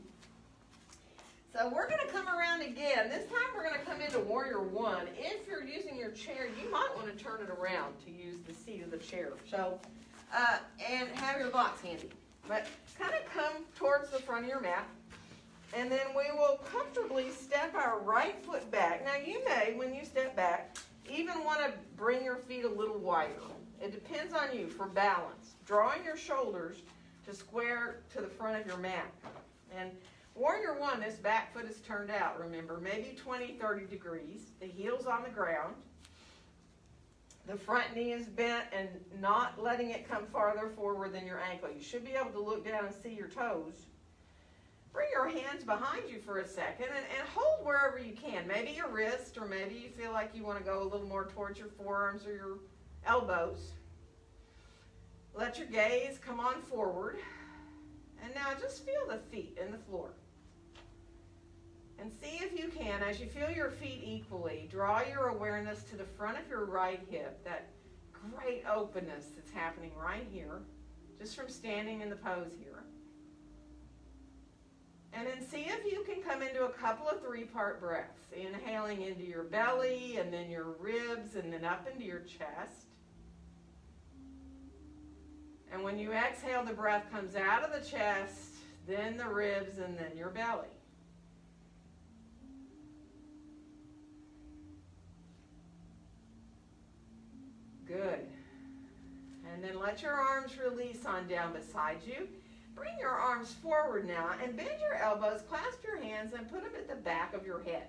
Speaker 1: So we're going to come around again. This time we're going to come into Warrior One. If you're using your chair, you might want to turn it around to use the seat of the chair. So, and have your blocks handy. But kind of come towards the front of your mat. And then we will comfortably step our right foot back. Now you may, when you step back, even want to bring your feet a little wider. It depends on you for balance. Drawing your shoulders to square to the front of your mat. And Warrior One, this back foot is turned out, remember, maybe 20, 30 degrees. The heel's on the ground. The front knee is bent and not letting it come farther forward than your ankle. You should be able to look down and see your toes. Bring your hands behind you for a second and hold wherever you can. Maybe your wrist, or maybe you feel like you want to go a little more towards your forearms or your elbows. Let your gaze come on forward. And now just feel the feet in the floor. And see if you can, as you feel your feet equally, draw your awareness to the front of your right hip, that great openness that's happening right here, just from standing in the pose here. And then see if you can come into a couple of three-part breaths, inhaling into your belly, and then your ribs, and then up into your chest. And when you exhale, the breath comes out of the chest, then the ribs, and then your belly. Good. And then let your arms release on down beside you. Bring your arms forward now and bend your elbows, clasp your hands, and put them at the back of your head.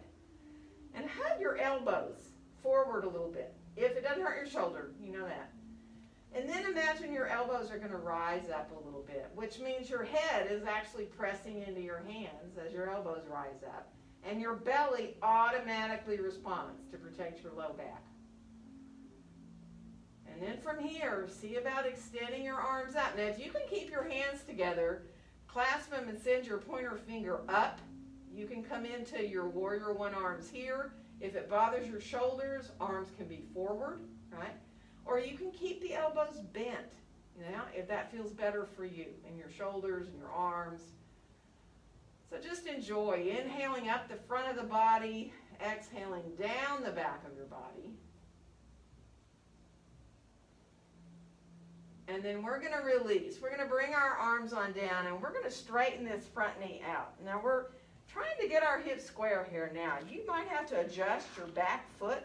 Speaker 1: And hug your elbows forward a little bit. If it doesn't hurt your shoulder, you know that. And then imagine your elbows are going to rise up a little bit, which means your head is actually pressing into your hands as your elbows rise up. And your belly automatically responds to protect your low back. And then from here, see about extending your arms out. Now, if you can keep your hands together, clasp them and send your pointer finger up, you can come into your Warrior One arms here. If it bothers your shoulders, arms can be forward, right? Or you can keep the elbows bent, if that feels better for you, and your shoulders and your arms. So just enjoy inhaling up the front of the body, exhaling down the back of your body. And then we're going to release. We're going to bring our arms on down, and we're going to straighten this front knee out. Now we're trying to get our hips square here now. You might have to adjust your back foot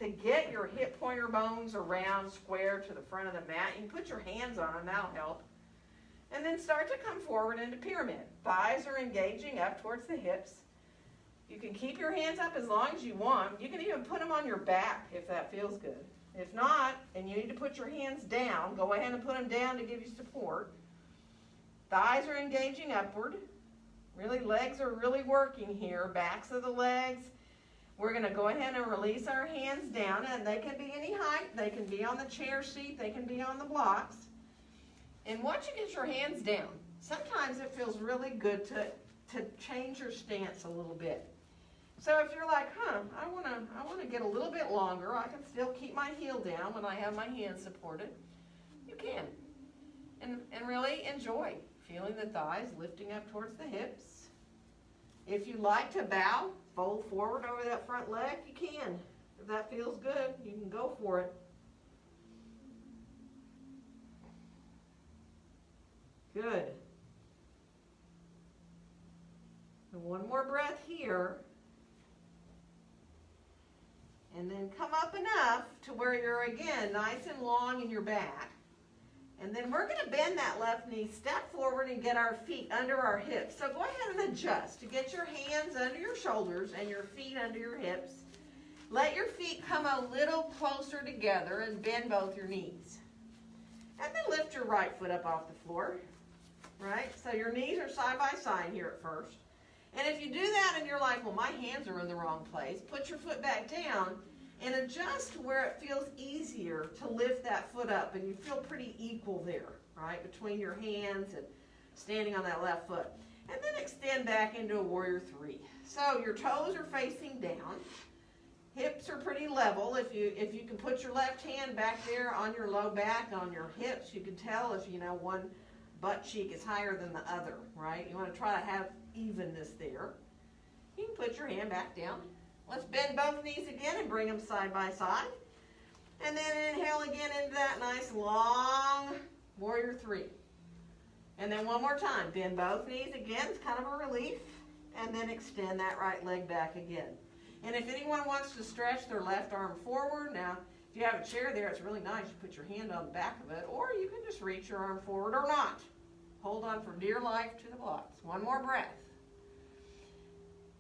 Speaker 1: to get your hip pointer bones around square to the front of the mat. You can put your hands on them, that'll help. And then start to come forward into pyramid. Thighs are engaging up towards the hips. You can keep your hands up as long as you want. You can even put them on your back if that feels good. If not, and you need to put your hands down, go ahead and put them down to give you support. Thighs are engaging upward. Really, legs are really working here. Backs of the legs. We're going to go ahead and release our hands down, and they can be any height. They can be on the chair seat. They can be on the blocks. And once you get your hands down, sometimes it feels really good to change your stance a little bit. So if you're like, I want to get a little bit longer, I can still keep my heel down when I have my hands supported, you can. And really enjoy feeling the thighs lifting up towards the hips. If you like to bow, fold forward over that front leg, you can. If that feels good, you can go for it. Good. And one more breath here. And then come up enough to where you're, again, nice and long in your back. And then we're going to bend that left knee, step forward, and get our feet under our hips. So go ahead and adjust to get your hands under your shoulders and your feet under your hips. Let your feet come a little closer together and bend both your knees. And then lift your right foot up off the floor. Right? So your knees are side by side here at first. And if you do that and you're like, well, my hands are in the wrong place, put your foot back down and adjust to where it feels easier to lift that foot up, and you feel pretty equal there, right, between your hands and standing on that left foot. And then extend back into a warrior three. So your toes are facing down. Hips are pretty level. If you can put your left hand back there on your low back, on your hips, you can tell if, you know, one butt cheek is higher than the other, right? You want to try to have evenness there. You can put your hand back down. Let's bend both knees again and bring them side by side. And then inhale again into that nice long warrior three. And then one more time, bend both knees again. It's kind of a relief. And then extend that right leg back again. And if anyone wants to stretch their left arm forward, now, if you have a chair there, it's really nice. You put your hand on the back of it, or you can just reach your arm forward or not. Hold on for dear life to the blocks. One more breath.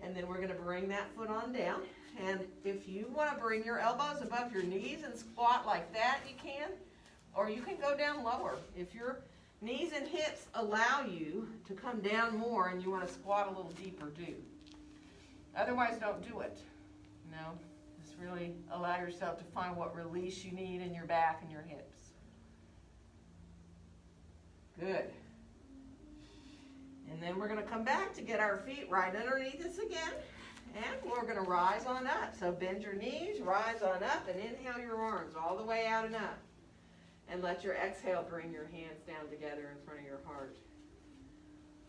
Speaker 1: And then we're going to bring that foot on down. And if you want to bring your elbows above your knees and squat like that, you can. Or you can go down lower. If your knees and hips allow you to come down more and you want to squat a little deeper, do. Otherwise, don't do it. No, just really allow yourself to find what release you need in your back and your hips. Good. And then we're going to come back to get our feet right underneath us again. And we're going to rise on up. So bend your knees, rise on up, and inhale your arms all the way out and up. And let your exhale bring your hands down together in front of your heart.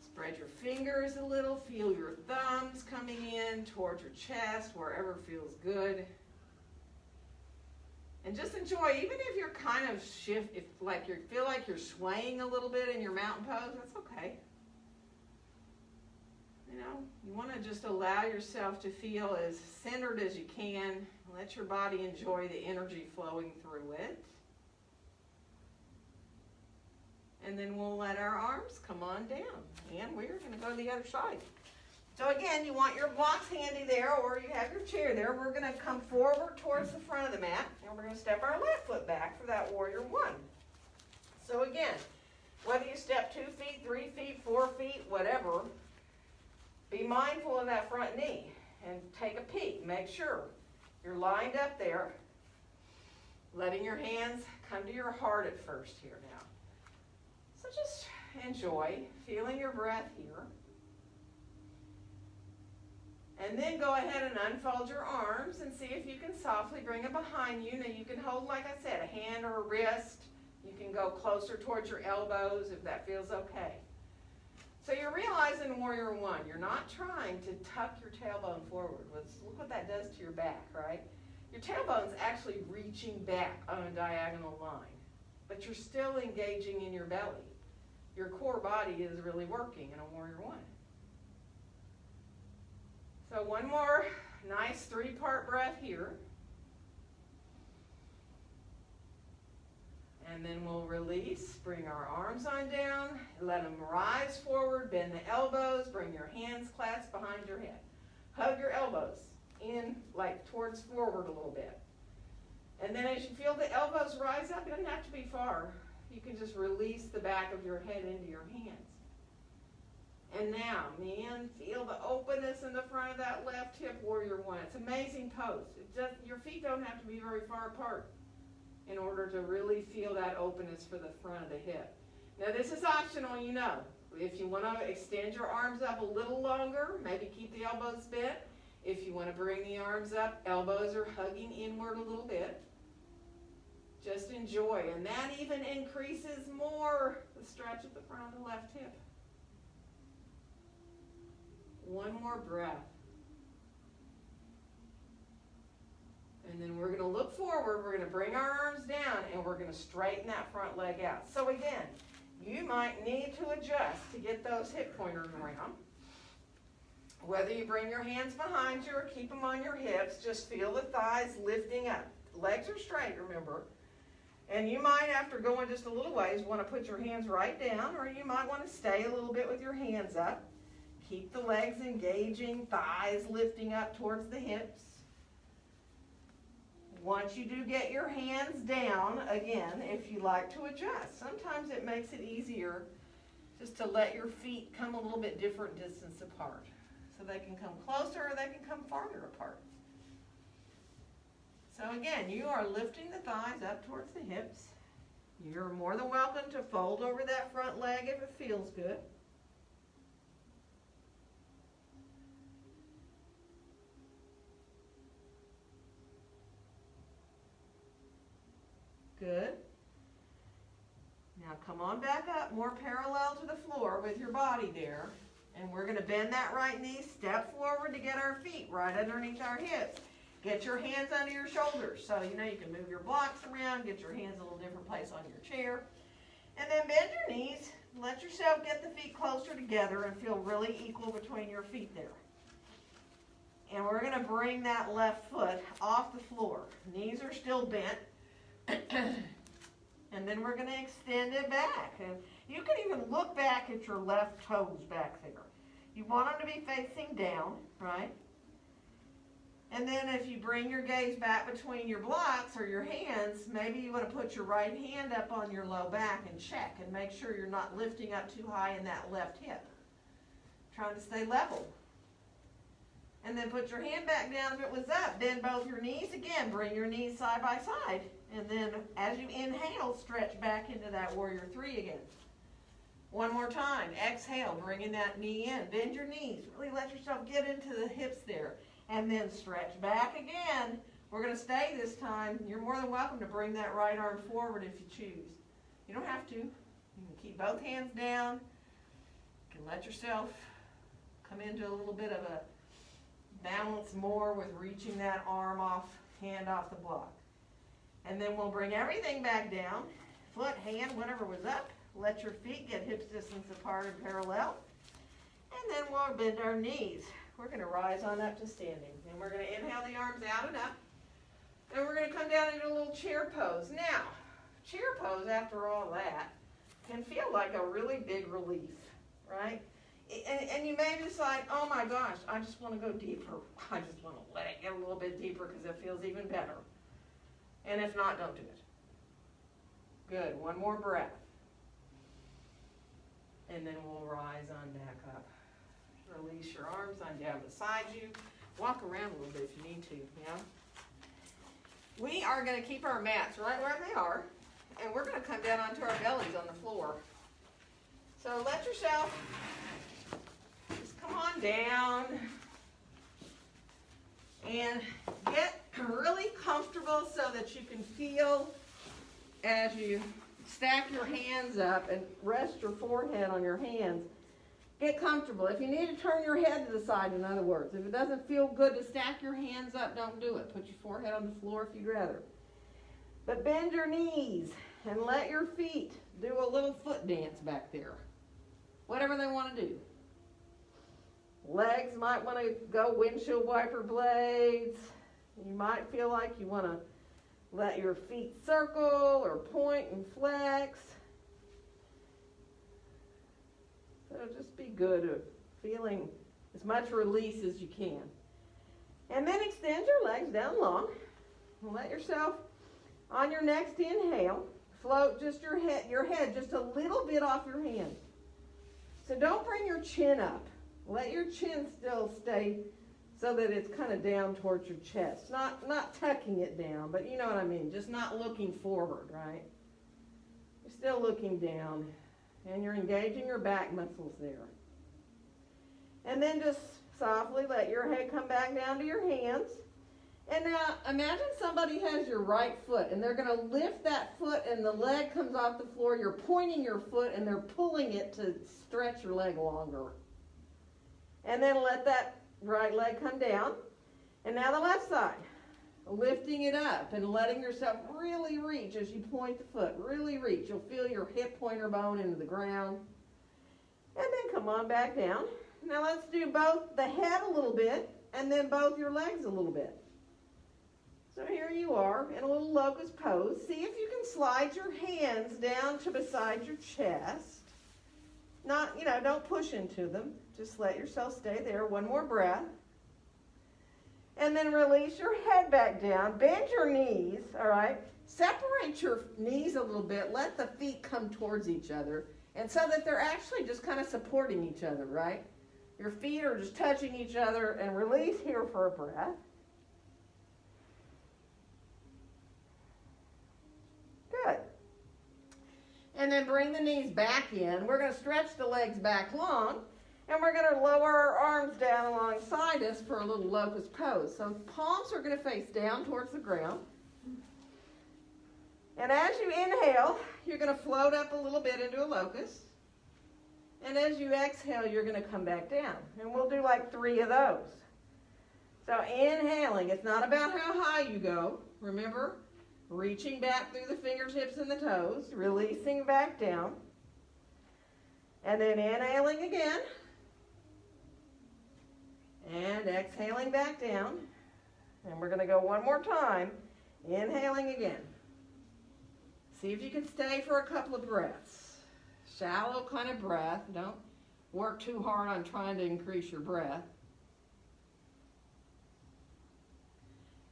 Speaker 1: Spread your fingers a little. Feel your thumbs coming in towards your chest, wherever feels good. And just enjoy, even if you're kind of if like you feel like you're swaying a little bit in your mountain pose, that's okay. You know, you want to just allow yourself to feel as centered as you can. Let your body enjoy the energy flowing through it. And then we'll let our arms come on down. And we're going to go to the other side. So again, you want your blocks handy there, or you have your chair there. We're going to come forward towards the front of the mat. And we're going to step our left foot back for that warrior one. So again, whether you step 2 feet, 3 feet, 4 feet, whatever, be mindful of that front knee. And take a peek. Make sure you're lined up there. Letting your hands come to your heart at first here now. So just enjoy feeling your breath here. And then go ahead and unfold your arms and see if you can softly bring them behind you. Now you can hold, like I said, a hand or a wrist. You can go closer towards your elbows if that feels okay. So you're realizing warrior one, you're not trying to tuck your tailbone forward. Look what that does to your back, right? Your tailbone's actually reaching back on a diagonal line, but you're still engaging in your belly. Your core body is really working in a warrior one. So one more nice 3-part breath here. And then we'll release, bring our arms on down, let them rise forward, bend the elbows, bring your hands clasped behind your head. Hug your elbows in, like towards forward a little bit. And then as you feel the elbows rise up, it doesn't have to be far. You can just release the back of your head into your hands. And now, man, feel the openness in the front of that left hip, warrior one. It's an amazing pose. Your feet don't have to be very far apart in order to really feel that openness for the front of the hip. Now this is optional, you know. If you want to extend your arms up a little longer, maybe keep the elbows bent. If you want to bring the arms up, elbows are hugging inward a little bit. Just enjoy. And that even increases more the stretch at the front of the left hip. One more breath. And then we're going to look forward, we're going to bring our arms down, and we're going to straighten that front leg out. So again, you might need to adjust to get those hip pointers around. Whether you bring your hands behind you or keep them on your hips, just feel the thighs lifting up. Legs are straight, remember. And you might, after going just a little ways, want to put your hands right down, or you might want to stay a little bit with your hands up. Keep the legs engaging, thighs lifting up towards the hips. Once you do get your hands down, again, if you like to adjust, sometimes it makes it easier just to let your feet come a little bit different distance apart. So they can come closer or they can come farther apart. So again, you are lifting the thighs up towards the hips. You're more than welcome to fold over that front leg if it feels good. Good. Now come on back up, more parallel to the floor with your body there. And we're going to bend that right knee, step forward to get our feet right underneath our hips. Get your hands under your shoulders so you know you can move your blocks around, get your hands a little different place on your chair. And then bend your knees, let yourself get the feet closer together and feel really equal between your feet there. And we're going to bring that left foot off the floor. Knees are still bent. And then we're going to extend it back. And you can even look back at your left toes back there. You want them to be facing down, right? And then if you bring your gaze back between your blocks or your hands, maybe you want to put your right hand up on your low back and check and make sure you're not lifting up too high in that left hip. Trying to stay level. And then put your hand back down if it was up. Bend both your knees again. Bring your knees side by side. And then as you inhale, stretch back into that warrior three again. One more time. Exhale, bringing that knee in. Bend your knees. Really let yourself get into the hips there. And then stretch back again. We're going to stay this time. You're more than welcome to bring that right arm forward if you choose. You don't have to. You can keep both hands down. You can let yourself come into a little bit of a balance more with reaching that arm off, hand off the block. And then we'll bring everything back down. Foot, hand, whatever was up. Let your feet get hips distance apart and parallel. And then we'll bend our knees. We're going to rise on up to standing. And we're going to inhale the arms out and up. And we're going to come down into a little chair pose. Now, chair pose, after all that, can feel like a really big relief, right? And you may decide, oh my gosh, I just want to go deeper. I just want to let it get a little bit deeper because it feels even better. And if not, don't do it. Good. One more breath. And then we'll rise on back up. Release your arms on down beside you. Walk around a little bit if you need to. Yeah. We are going to keep our mats right where they are. And we're going to come down onto our bellies on the floor. So let yourself just come on down. And get really comfortable so that you can feel as you stack your hands up and rest your forehead on your hands. Get comfortable. If you need to turn your head to the side, in other words, if it doesn't feel good to stack your hands up, don't do it. Put your forehead on the floor if you'd rather. But bend your knees and let your feet do a little foot dance back there. Whatever they want to do. Legs might want to go windshield wiper blades. You might feel like you want to let your feet circle or point and flex. So just be good at feeling as much release as you can. And then extend your legs down long. And let yourself, on your next inhale, float just your head just a little bit off your hands. So don't bring your chin up. Let your chin still stay so that it's kind of down towards your chest. Not tucking it down, but you know what I mean. Just not looking forward, right? You're still looking down, and you're engaging your back muscles there. And then just softly let your head come back down to your hands. And now imagine somebody has your right foot, and they're going to lift that foot, and the leg comes off the floor. You're pointing your foot, and they're pulling it to stretch your leg longer. And then let that right leg come down. And now the left side. Lifting it up and letting yourself really reach as you point the foot. Really reach. You'll feel your hip pointer bone into the ground. And then come on back down. Now let's do both the head a little bit and then both your legs a little bit. So here you are in a little locust pose. See if you can slide your hands down to beside your chest. Not, don't push into them. Just let yourself stay there. One more breath. And then release your head back down. Bend your knees, all right? Separate your knees a little bit. Let the feet come towards each other. And so that they're actually just kind of supporting each other, right? Your feet are just touching each other. And release here for a breath. Good. And then bring the knees back in. We're going to stretch the legs back long. And we're going to lower our arms down alongside us for a little locust pose. So palms are going to face down towards the ground. And as you inhale, you're going to float up a little bit into a locust. And as you exhale, you're going to come back down. And we'll do like 3 of those. So inhaling, it's not about how high you go. Remember, reaching back through the fingertips and the toes, releasing back down. And then inhaling again. And exhaling back down. And we're going to go one more time. Inhaling again. See if you can stay for a couple of breaths. Shallow kind of breath. Don't work too hard on trying to increase your breath.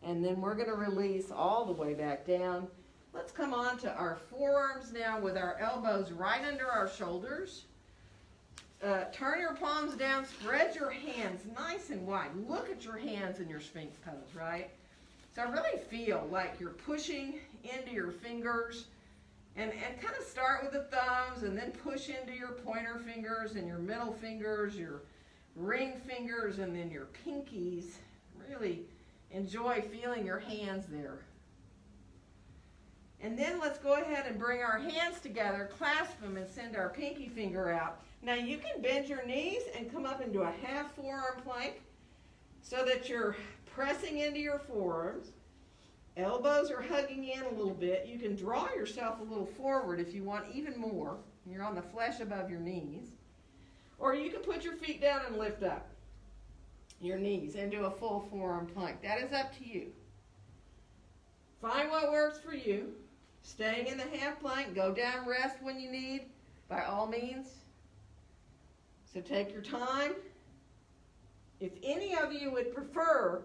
Speaker 1: And then we're going to release all the way back down. Let's come on to our forearms now with our elbows right under our shoulders. Turn your palms down, spread your hands nice and wide. Look at your hands in your Sphinx pose, right? So really feel like you're pushing into your fingers and kind of start with the thumbs and then push into your pointer fingers and your middle fingers, your ring fingers, and then your pinkies. Really enjoy feeling your hands there. And then let's go ahead and bring our hands together, clasp them, and send our pinky finger out. Now you can bend your knees and come up into a half forearm plank so that you're pressing into your forearms. Elbows are hugging in a little bit. You can draw yourself a little forward if you want even more. You're on the flesh above your knees. Or you can put your feet down and lift up your knees into a full forearm plank. That is up to you. Find what works for you. Staying in the half plank, go down, rest when you need, by all means. So take your time. If any of you would prefer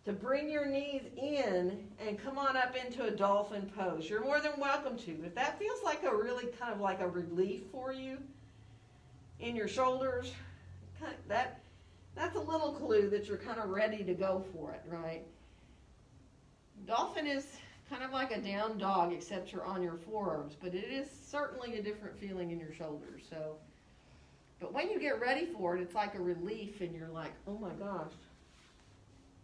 Speaker 1: to bring your knees in and come on up into a dolphin pose, you're more than welcome to. If that feels like a really kind of like a relief for you in your shoulders, that's a little clue that you're kind of ready to go for it, right? Dolphin is kind of like a down dog, except you're on your forearms, but it is certainly a different feeling in your shoulders. So, but when you get ready for it, it's like a relief, and you're like, oh my gosh.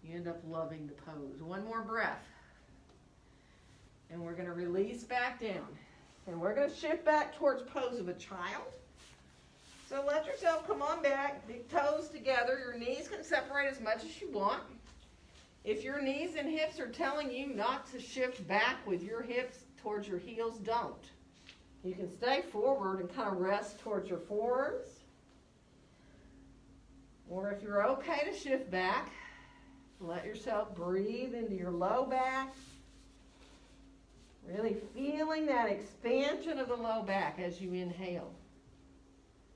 Speaker 1: You end up loving the pose. One more breath. And we're going to release back down. And we're going to shift back towards pose of a child. So let yourself come on back, big toes together. Your knees can separate as much as you want. If your knees and hips are telling you not to shift back with your hips towards your heels, don't. You can stay forward and kind of rest towards your forearms. Or if you're okay to shift back, let yourself breathe into your low back. Really feeling that expansion of the low back as you inhale.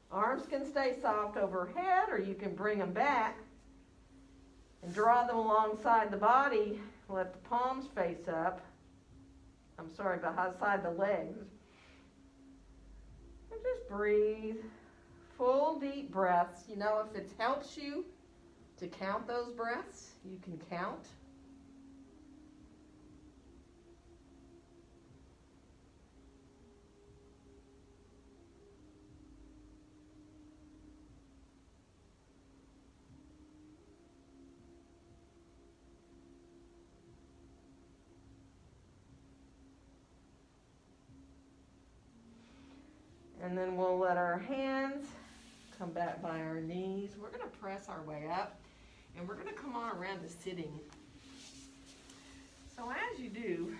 Speaker 1: Arms can stay soft overhead, or you can bring them back and draw them alongside the body. Let the palms face up. Beside the legs. And just breathe. Full deep breaths. You know, if it helps you to count those breaths, you can count. And then we'll let our hands come back by our knees. We're going to press our way up, and we're going to come on around to sitting. So as you do,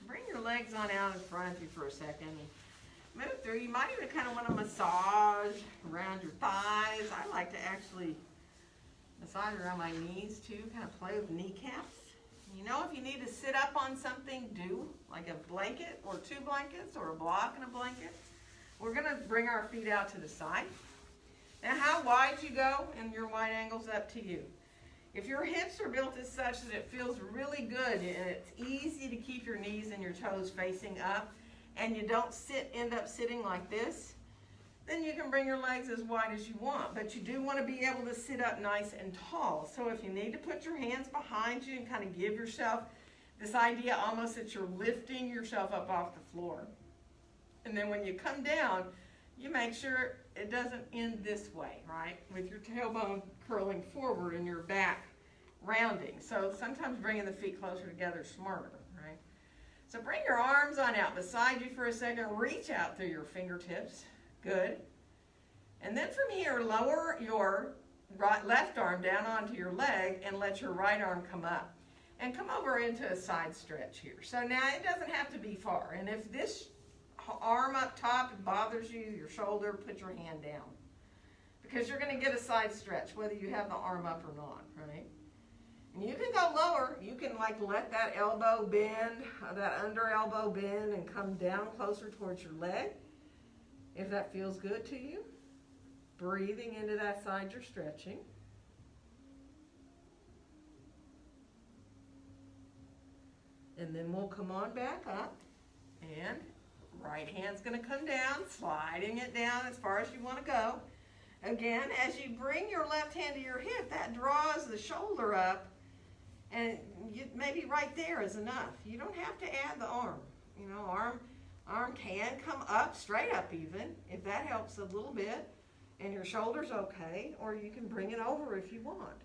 Speaker 1: bring your legs on out in front of you for a second. Move through. You might even kind of want to massage around your thighs. I like to actually massage around my knees too, kind of play with kneecaps. You know, if you need to sit up on something, do, like a blanket or 2 blankets or a block and a blanket. We're going to bring our feet out to the side. Now, how wide you go and your wide angle's up to you. If your hips are built as such that it feels really good and it's easy to keep your knees and your toes facing up and you don't end up sitting like this, then you can bring your legs as wide as you want. But you do want to be able to sit up nice and tall. So if you need to put your hands behind you and kind of give yourself this idea almost that you're lifting yourself up off the floor. And then when you come down, you make sure it doesn't end this way, right? With your tailbone curling forward and your back rounding. So sometimes bringing the feet closer together is smarter, right? So bring your arms on out beside you for a second. Reach out through your fingertips. Good. And then from here, lower your left arm down onto your leg and let your right arm come up. And come over into a side stretch here. So now it doesn't have to be far. And if this arm up top bothers you, your shoulder, put your hand down. Because you're going to get a side stretch, whether you have the arm up or not, right? And you can go lower. You can like let that elbow bend, that under elbow bend, and come down closer towards your leg, if that feels good to you. Breathing into that side you're stretching. And then we'll come on back up, and right hand's going to come down, sliding it down as far as you want to go. Again, as you bring your left hand to your hip, that draws the shoulder up, and maybe right there is enough. You don't have to add the arm. You know, arm can come up, straight up even, if that helps a little bit, and your shoulder's okay, or you can bring it over if you want.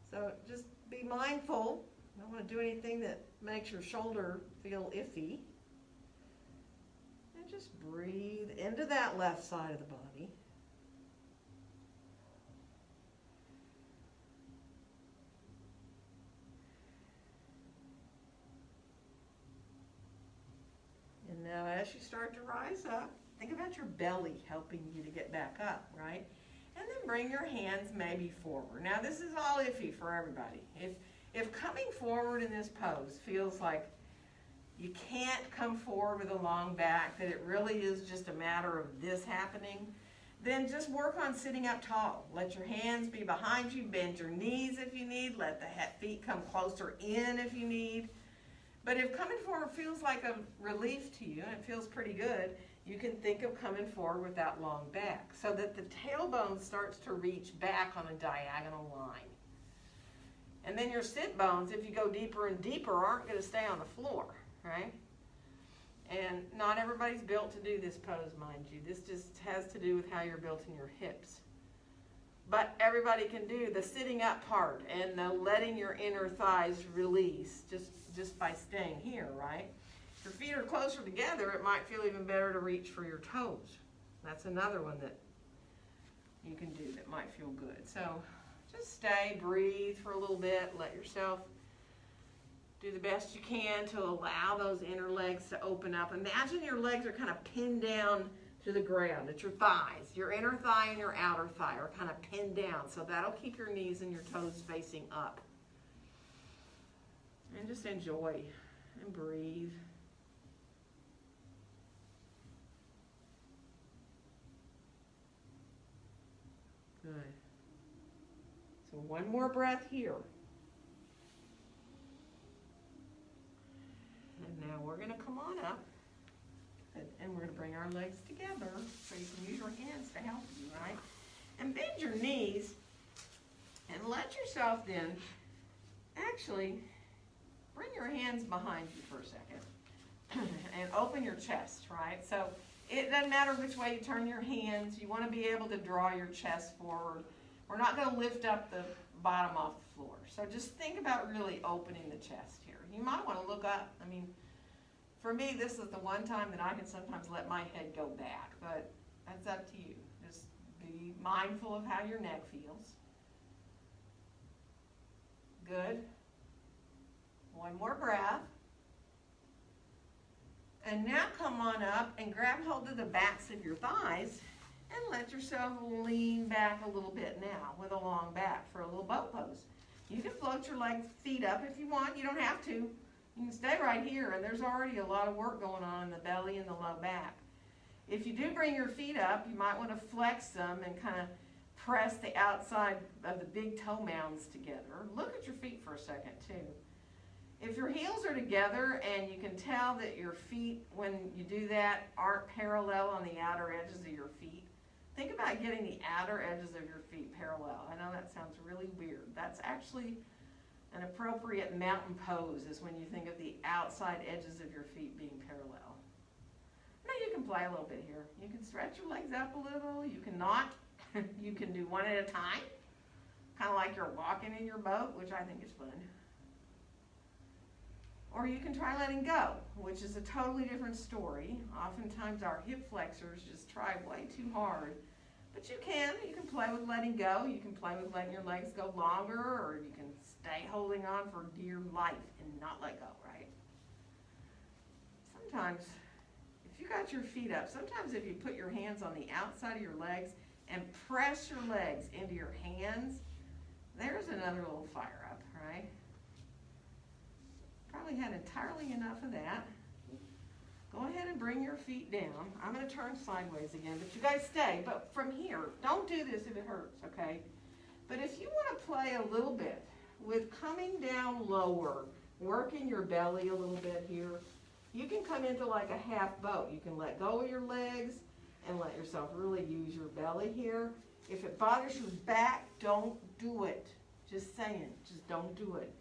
Speaker 1: So just be mindful. You don't want to do anything that makes your shoulder feel iffy. And just breathe into that left side of the body. And now as you start to rise up, think about your belly helping you to get back up, right? And then bring your hands maybe forward. Now this is all iffy for everybody. If coming forward in this pose feels like you can't come forward with a long back, that it really is just a matter of this happening, then just work on sitting up tall. Let your hands be behind you, bend your knees if you need, let the feet come closer in if you need. But if coming forward feels like a relief to you, and it feels pretty good, you can think of coming forward with that long back so that the tailbone starts to reach back on a diagonal line. And then your sit bones, if you go deeper and deeper, aren't going to stay on the floor, right? And not everybody's built to do this pose, mind you. This just has to do with how you're built in your hips. But everybody can do the sitting up part and the letting your inner thighs release just by staying here, right? If your feet are closer together, it might feel even better to reach for your toes. That's another one that you can do that might feel good. So just stay, breathe for a little bit, let yourself do the best you can to allow those inner legs to open up. Imagine your legs are kind of pinned down to the ground at your thighs. Your inner thigh and your outer thigh are kind of pinned down, so that'll keep your knees and your toes facing up. And just enjoy and breathe. Good. So one more breath here. And now we're going to come on up. And we're going to bring our legs together so you can use your hands to help you, right? And bend your knees and let yourself then actually bring your hands behind you for a second and open your chest, right? So it doesn't matter which way you turn your hands. You want to be able to draw your chest forward. We're not going to lift up the bottom off the floor. So just think about really opening the chest here. You might want to look up. I mean, for me, this is the one time that I can sometimes let my head go back, but that's up to you. Just be mindful of how your neck feels. Good. One more breath. And now come on up and grab hold of the backs of your thighs and let yourself lean back a little bit now with a long back for a little boat pose. You can float your feet up if you want. You don't have to. You can stay right here, and there's already a lot of work going on in the belly and the low back. If you do bring your feet up, you might want to flex them and kind of press the outside of the big toe mounds together. Look at your feet for a second, too. If your heels are together and you can tell that your feet, when you do that, aren't parallel on the outer edges of your feet, think about getting the outer edges of your feet parallel. I know that sounds really weird. That's actually an appropriate mountain pose, is when you think of the outside edges of your feet being parallel. you can play a little bit here. You can stretch your legs up a little. You can not. You can do one at a time, kind of like you're walking in your boat, which I think is fun. Or you can try letting go, which is a totally different story. Oftentimes our hip flexors just try way too hard. But you can play with letting go. You can play with letting your legs go longer, or you can stay holding on for dear life and not let go, right? Sometimes, if you got your feet up, sometimes if you put your hands on the outside of your legs and press your legs into your hands, there's another little fire up, right? Probably had entirely enough of that. Go ahead and bring your feet down. I'm going to turn sideways again, but you guys stay. But from here, don't do this if it hurts, okay? But if you want to play a little bit with coming down lower, working your belly a little bit here, you can come into like a half boat. You can let go of your legs and let yourself really use your belly here. If it bothers your back, don't do it. Just saying, just don't do it.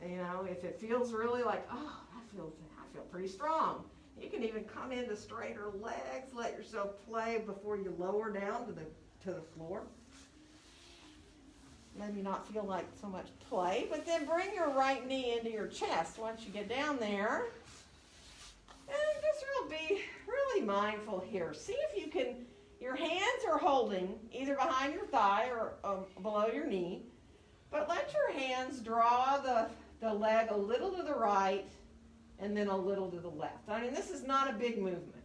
Speaker 1: You know, if it feels really like, oh, I feel pretty strong, you can even come into straighter legs, let yourself play before you lower down to the floor. Maybe not feel like so much play, but then bring your right knee into your chest once you get down there. And just be really mindful here. See if you can, your hands are holding either behind your thigh or below your knee, but let your hands draw the leg a little to the right and then a little to the left. I mean, this is not a big movement.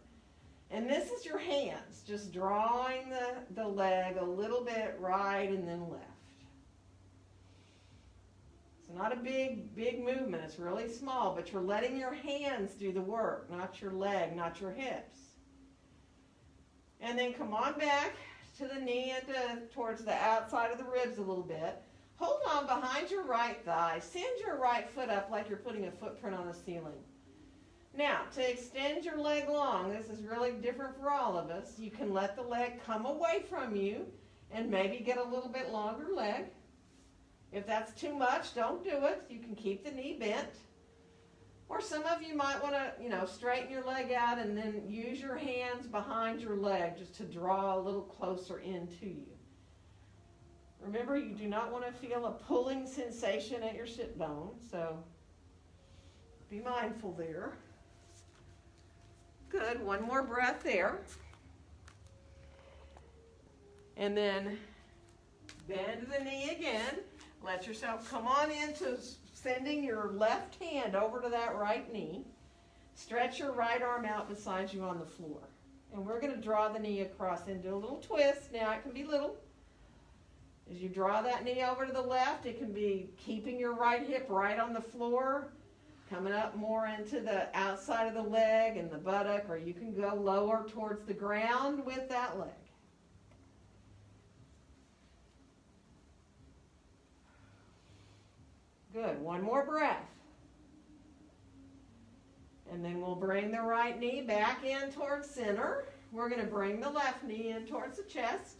Speaker 1: And this is your hands, just drawing the leg a little bit right and then left. It's not a big movement. It's really small, but you're letting your hands do the work, not your leg, not your hips. And then come on back to the knee and towards the outside of the ribs a little bit. Hold on behind your right thigh. Send your right foot up like you're putting a footprint on the ceiling. Now, to extend your leg long, this is really different for all of us. You can let the leg come away from you and maybe get a little bit longer leg. If that's too much, don't do it. You can keep the knee bent. Or some of you might want to, straighten your leg out and then use your hands behind your leg just to draw a little closer into you. Remember, you do not want to feel a pulling sensation at your sit bone, so be mindful there. Good, one more breath there. And then bend the knee again. Let yourself come on into sending your left hand over to that right knee. Stretch your right arm out beside you on the floor. And we're going to draw the knee across into a little twist. Now it can be little. As you draw that knee over to the left, it can be keeping your right hip right on the floor, coming up more into the outside of the leg and the buttock, or you can go lower towards the ground with that leg. Good, one more breath. And then we'll bring the right knee back in towards center. We're going to bring the left knee in towards the chest.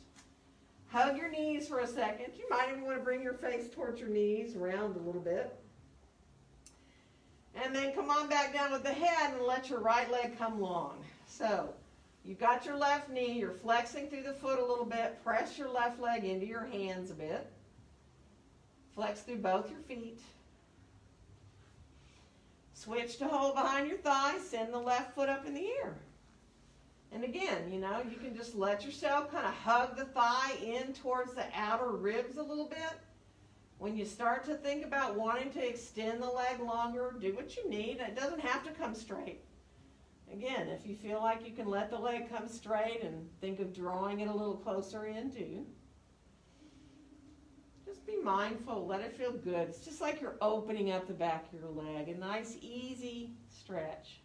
Speaker 1: Hug your knees for a second. You might even want to bring your face towards your knees, round a little bit. And then come on back down with the head and let your right leg come long. So you've got your left knee, you're flexing through the foot a little bit. Press your left leg into your hands a bit. Flex through both your feet. Switch to hold behind your thigh. Send the left foot up in the air. And again, you can just let yourself kind of hug the thigh in towards the outer ribs a little bit. When you start to think about wanting to extend the leg longer, do what you need. It doesn't have to come straight. Again, if you feel like you can let the leg come straight and think of drawing it a little closer in, do. Just be mindful. Let it feel good. It's just like you're opening up the back of your leg. A nice, easy stretch.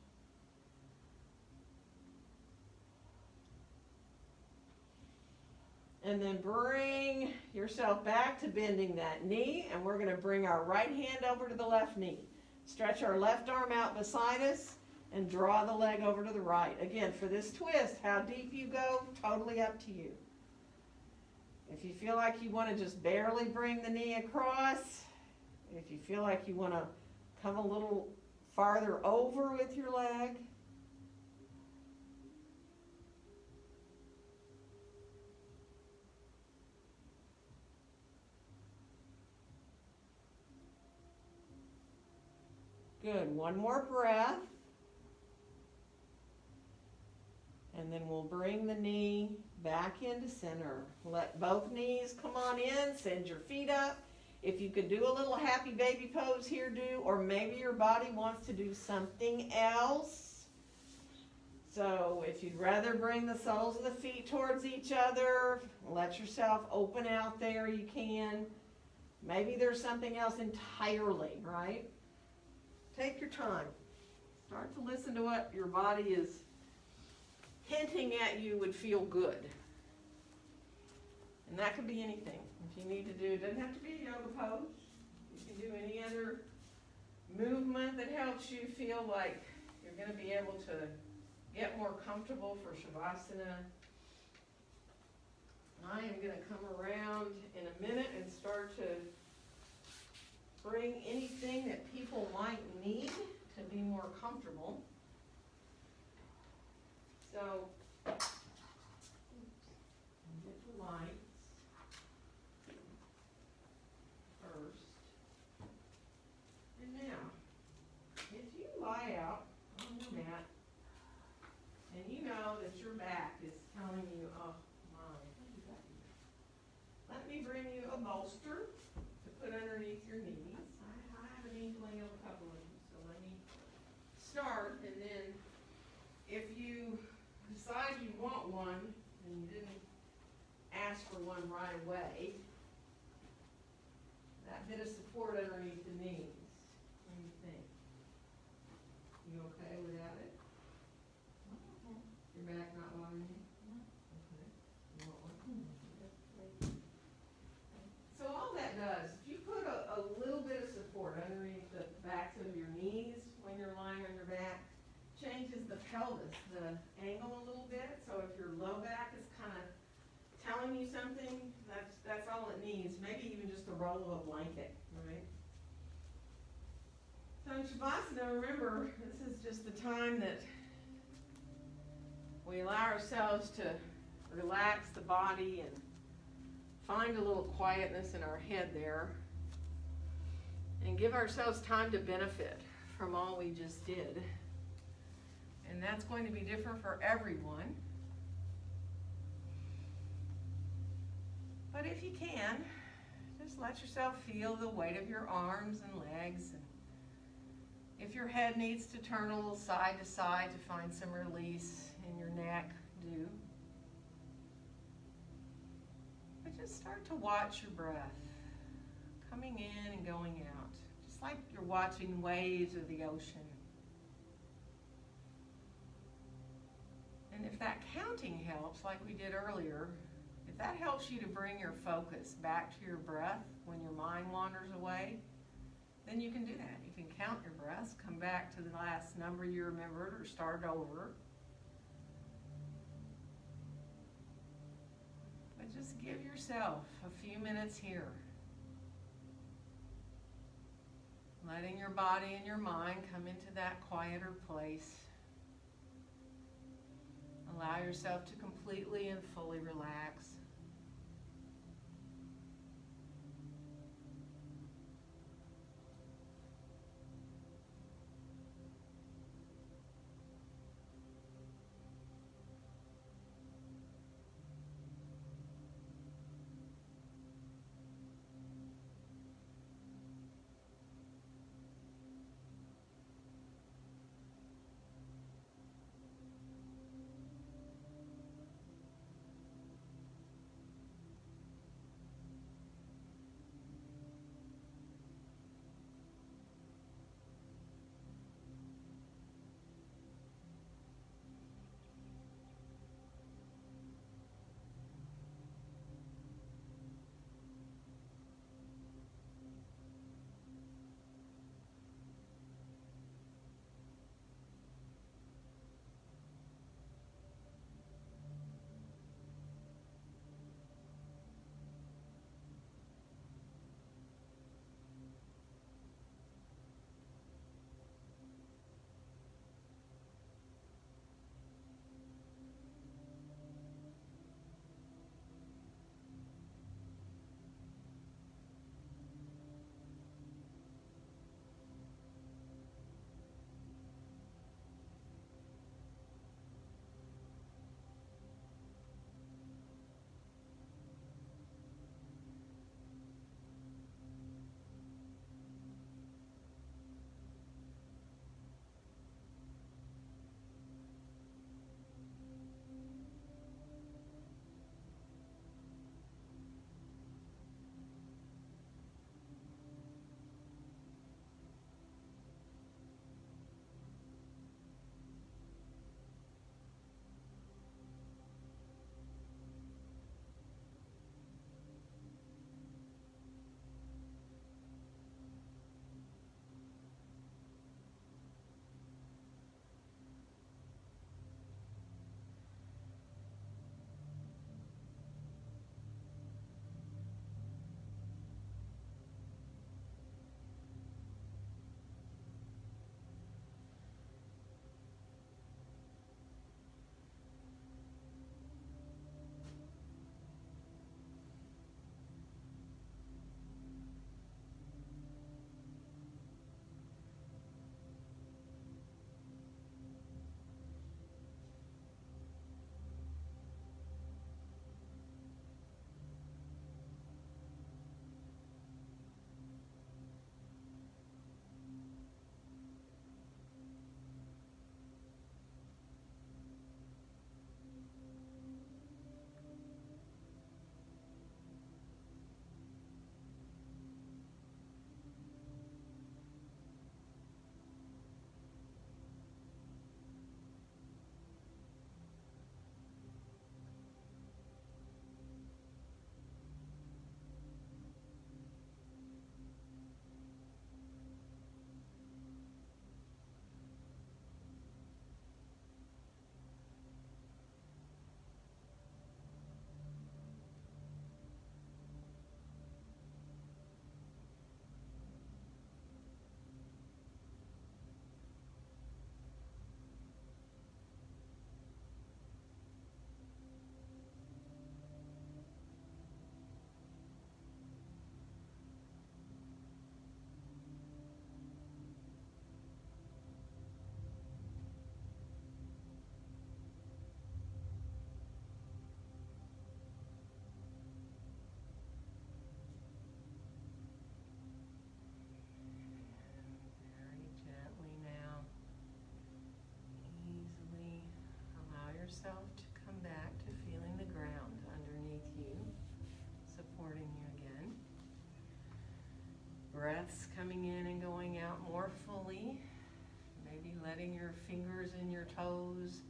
Speaker 1: And then bring yourself back to bending that knee, and we're going to bring our right hand over to the left knee. Stretch our left arm out beside us and draw the leg over to the right. Again, for this twist, how deep you go, totally up to you. If you feel like you want to just barely bring the knee across, if you feel like you want to come a little farther over with your leg, Good. One more breath. And then we'll bring the knee back into center. Let both knees come on in. Send your feet up. If you could do a little happy baby pose here, do. Or maybe your body wants to do something else. So if you'd rather bring the soles of the feet towards each other, let yourself open out there, you can. Maybe there's something else entirely, right? Take your time. Start to listen to what your body is hinting at you would feel good. And that could be anything. If you need to do, it doesn't have to be a yoga pose. You can do any other movement that helps you feel like you're going to be able to get more comfortable for Shavasana. I am going to come around in a minute and start to bring anything that people might need to be more comfortable. So, get the lights first. And now, if you lie out on the mat, and you know that your back is telling you, oh my, let me bring you a bolster to put underneath your knees. I have an inkling of a couple of them, so let me start, and then if you decide you want one and you didn't ask for one right away, that bit of support underneath the knees, what do you think? You okay without it? Your back not bothering you? Okay. You want one? So all that does, if you put a little bit of support underneath the backs of your knees when you're lying on your back, changes the pelvis, the angle a little bit. So if your low back is kind of telling you something, that's all it needs. Maybe even just a roll of a blanket, right? So in Shavasana, remember, this is just the time that we allow ourselves to relax the body and find a little quietness in our head there and give ourselves time to benefit from all we just did. And that's going to be different for everyone. But if you can, just let yourself feel the weight of your arms and legs. And if your head needs to turn a little side to side to find some release in your neck, do. But just start to watch your breath coming in and going out, just like you're watching waves of the ocean. And if that counting helps, like we did earlier, if that helps you to bring your focus back to your breath when your mind wanders away, then you can do that. You can count your breaths, come back to the last number you remembered, or start over. But just give yourself a few minutes here. Letting your body and your mind come into that quieter place. Allow yourself to completely and fully relax. breaths coming in and going out more fully. Maybe letting your fingers and your toes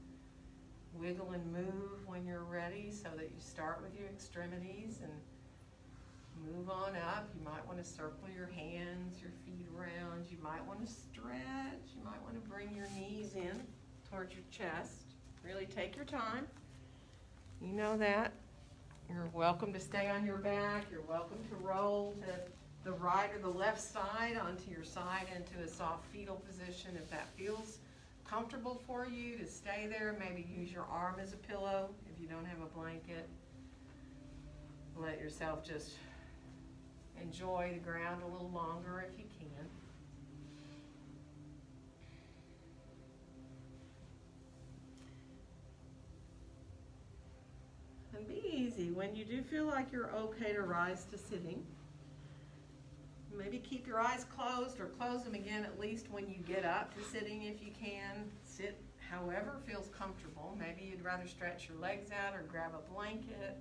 Speaker 1: wiggle and move when you're ready, so that you start with your extremities and move on up. You might want to circle your hands, your feet around. You might want to stretch. You might want to bring your knees in towards your chest. Really take your time. You know that. You're welcome to stay on your back. You're welcome to roll to the right or the left side, onto your side, into a soft fetal position if that feels comfortable for you to stay there. Maybe use your arm as a pillow if you don't have a blanket. Let yourself just enjoy the ground a little longer if you can. And be easy. When you do feel like you're okay to rise to sitting, maybe keep your eyes closed or close them again at least when you get up to sitting if you can. Sit however feels comfortable. Maybe you'd rather stretch your legs out or grab a blanket.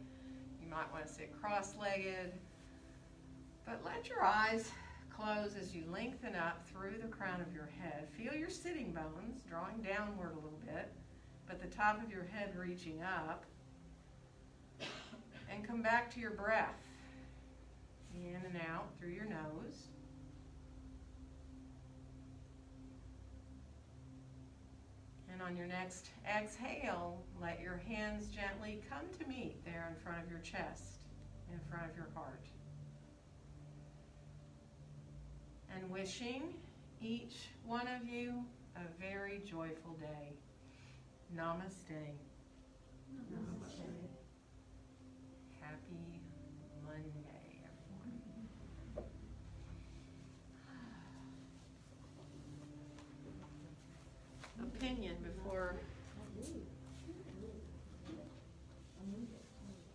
Speaker 1: You might want to sit cross-legged. But let your eyes close as you lengthen up through the crown of your head. Feel your sitting bones drawing downward a little bit, but the top of your head reaching up. And come back to your breath. In and out through your nose. And on your next exhale, let your hands gently come to meet there in front of your chest, in front of your heart. And wishing each one of you a very joyful day. Namaste. Namaste. Happy Monday, everyone. Opinion before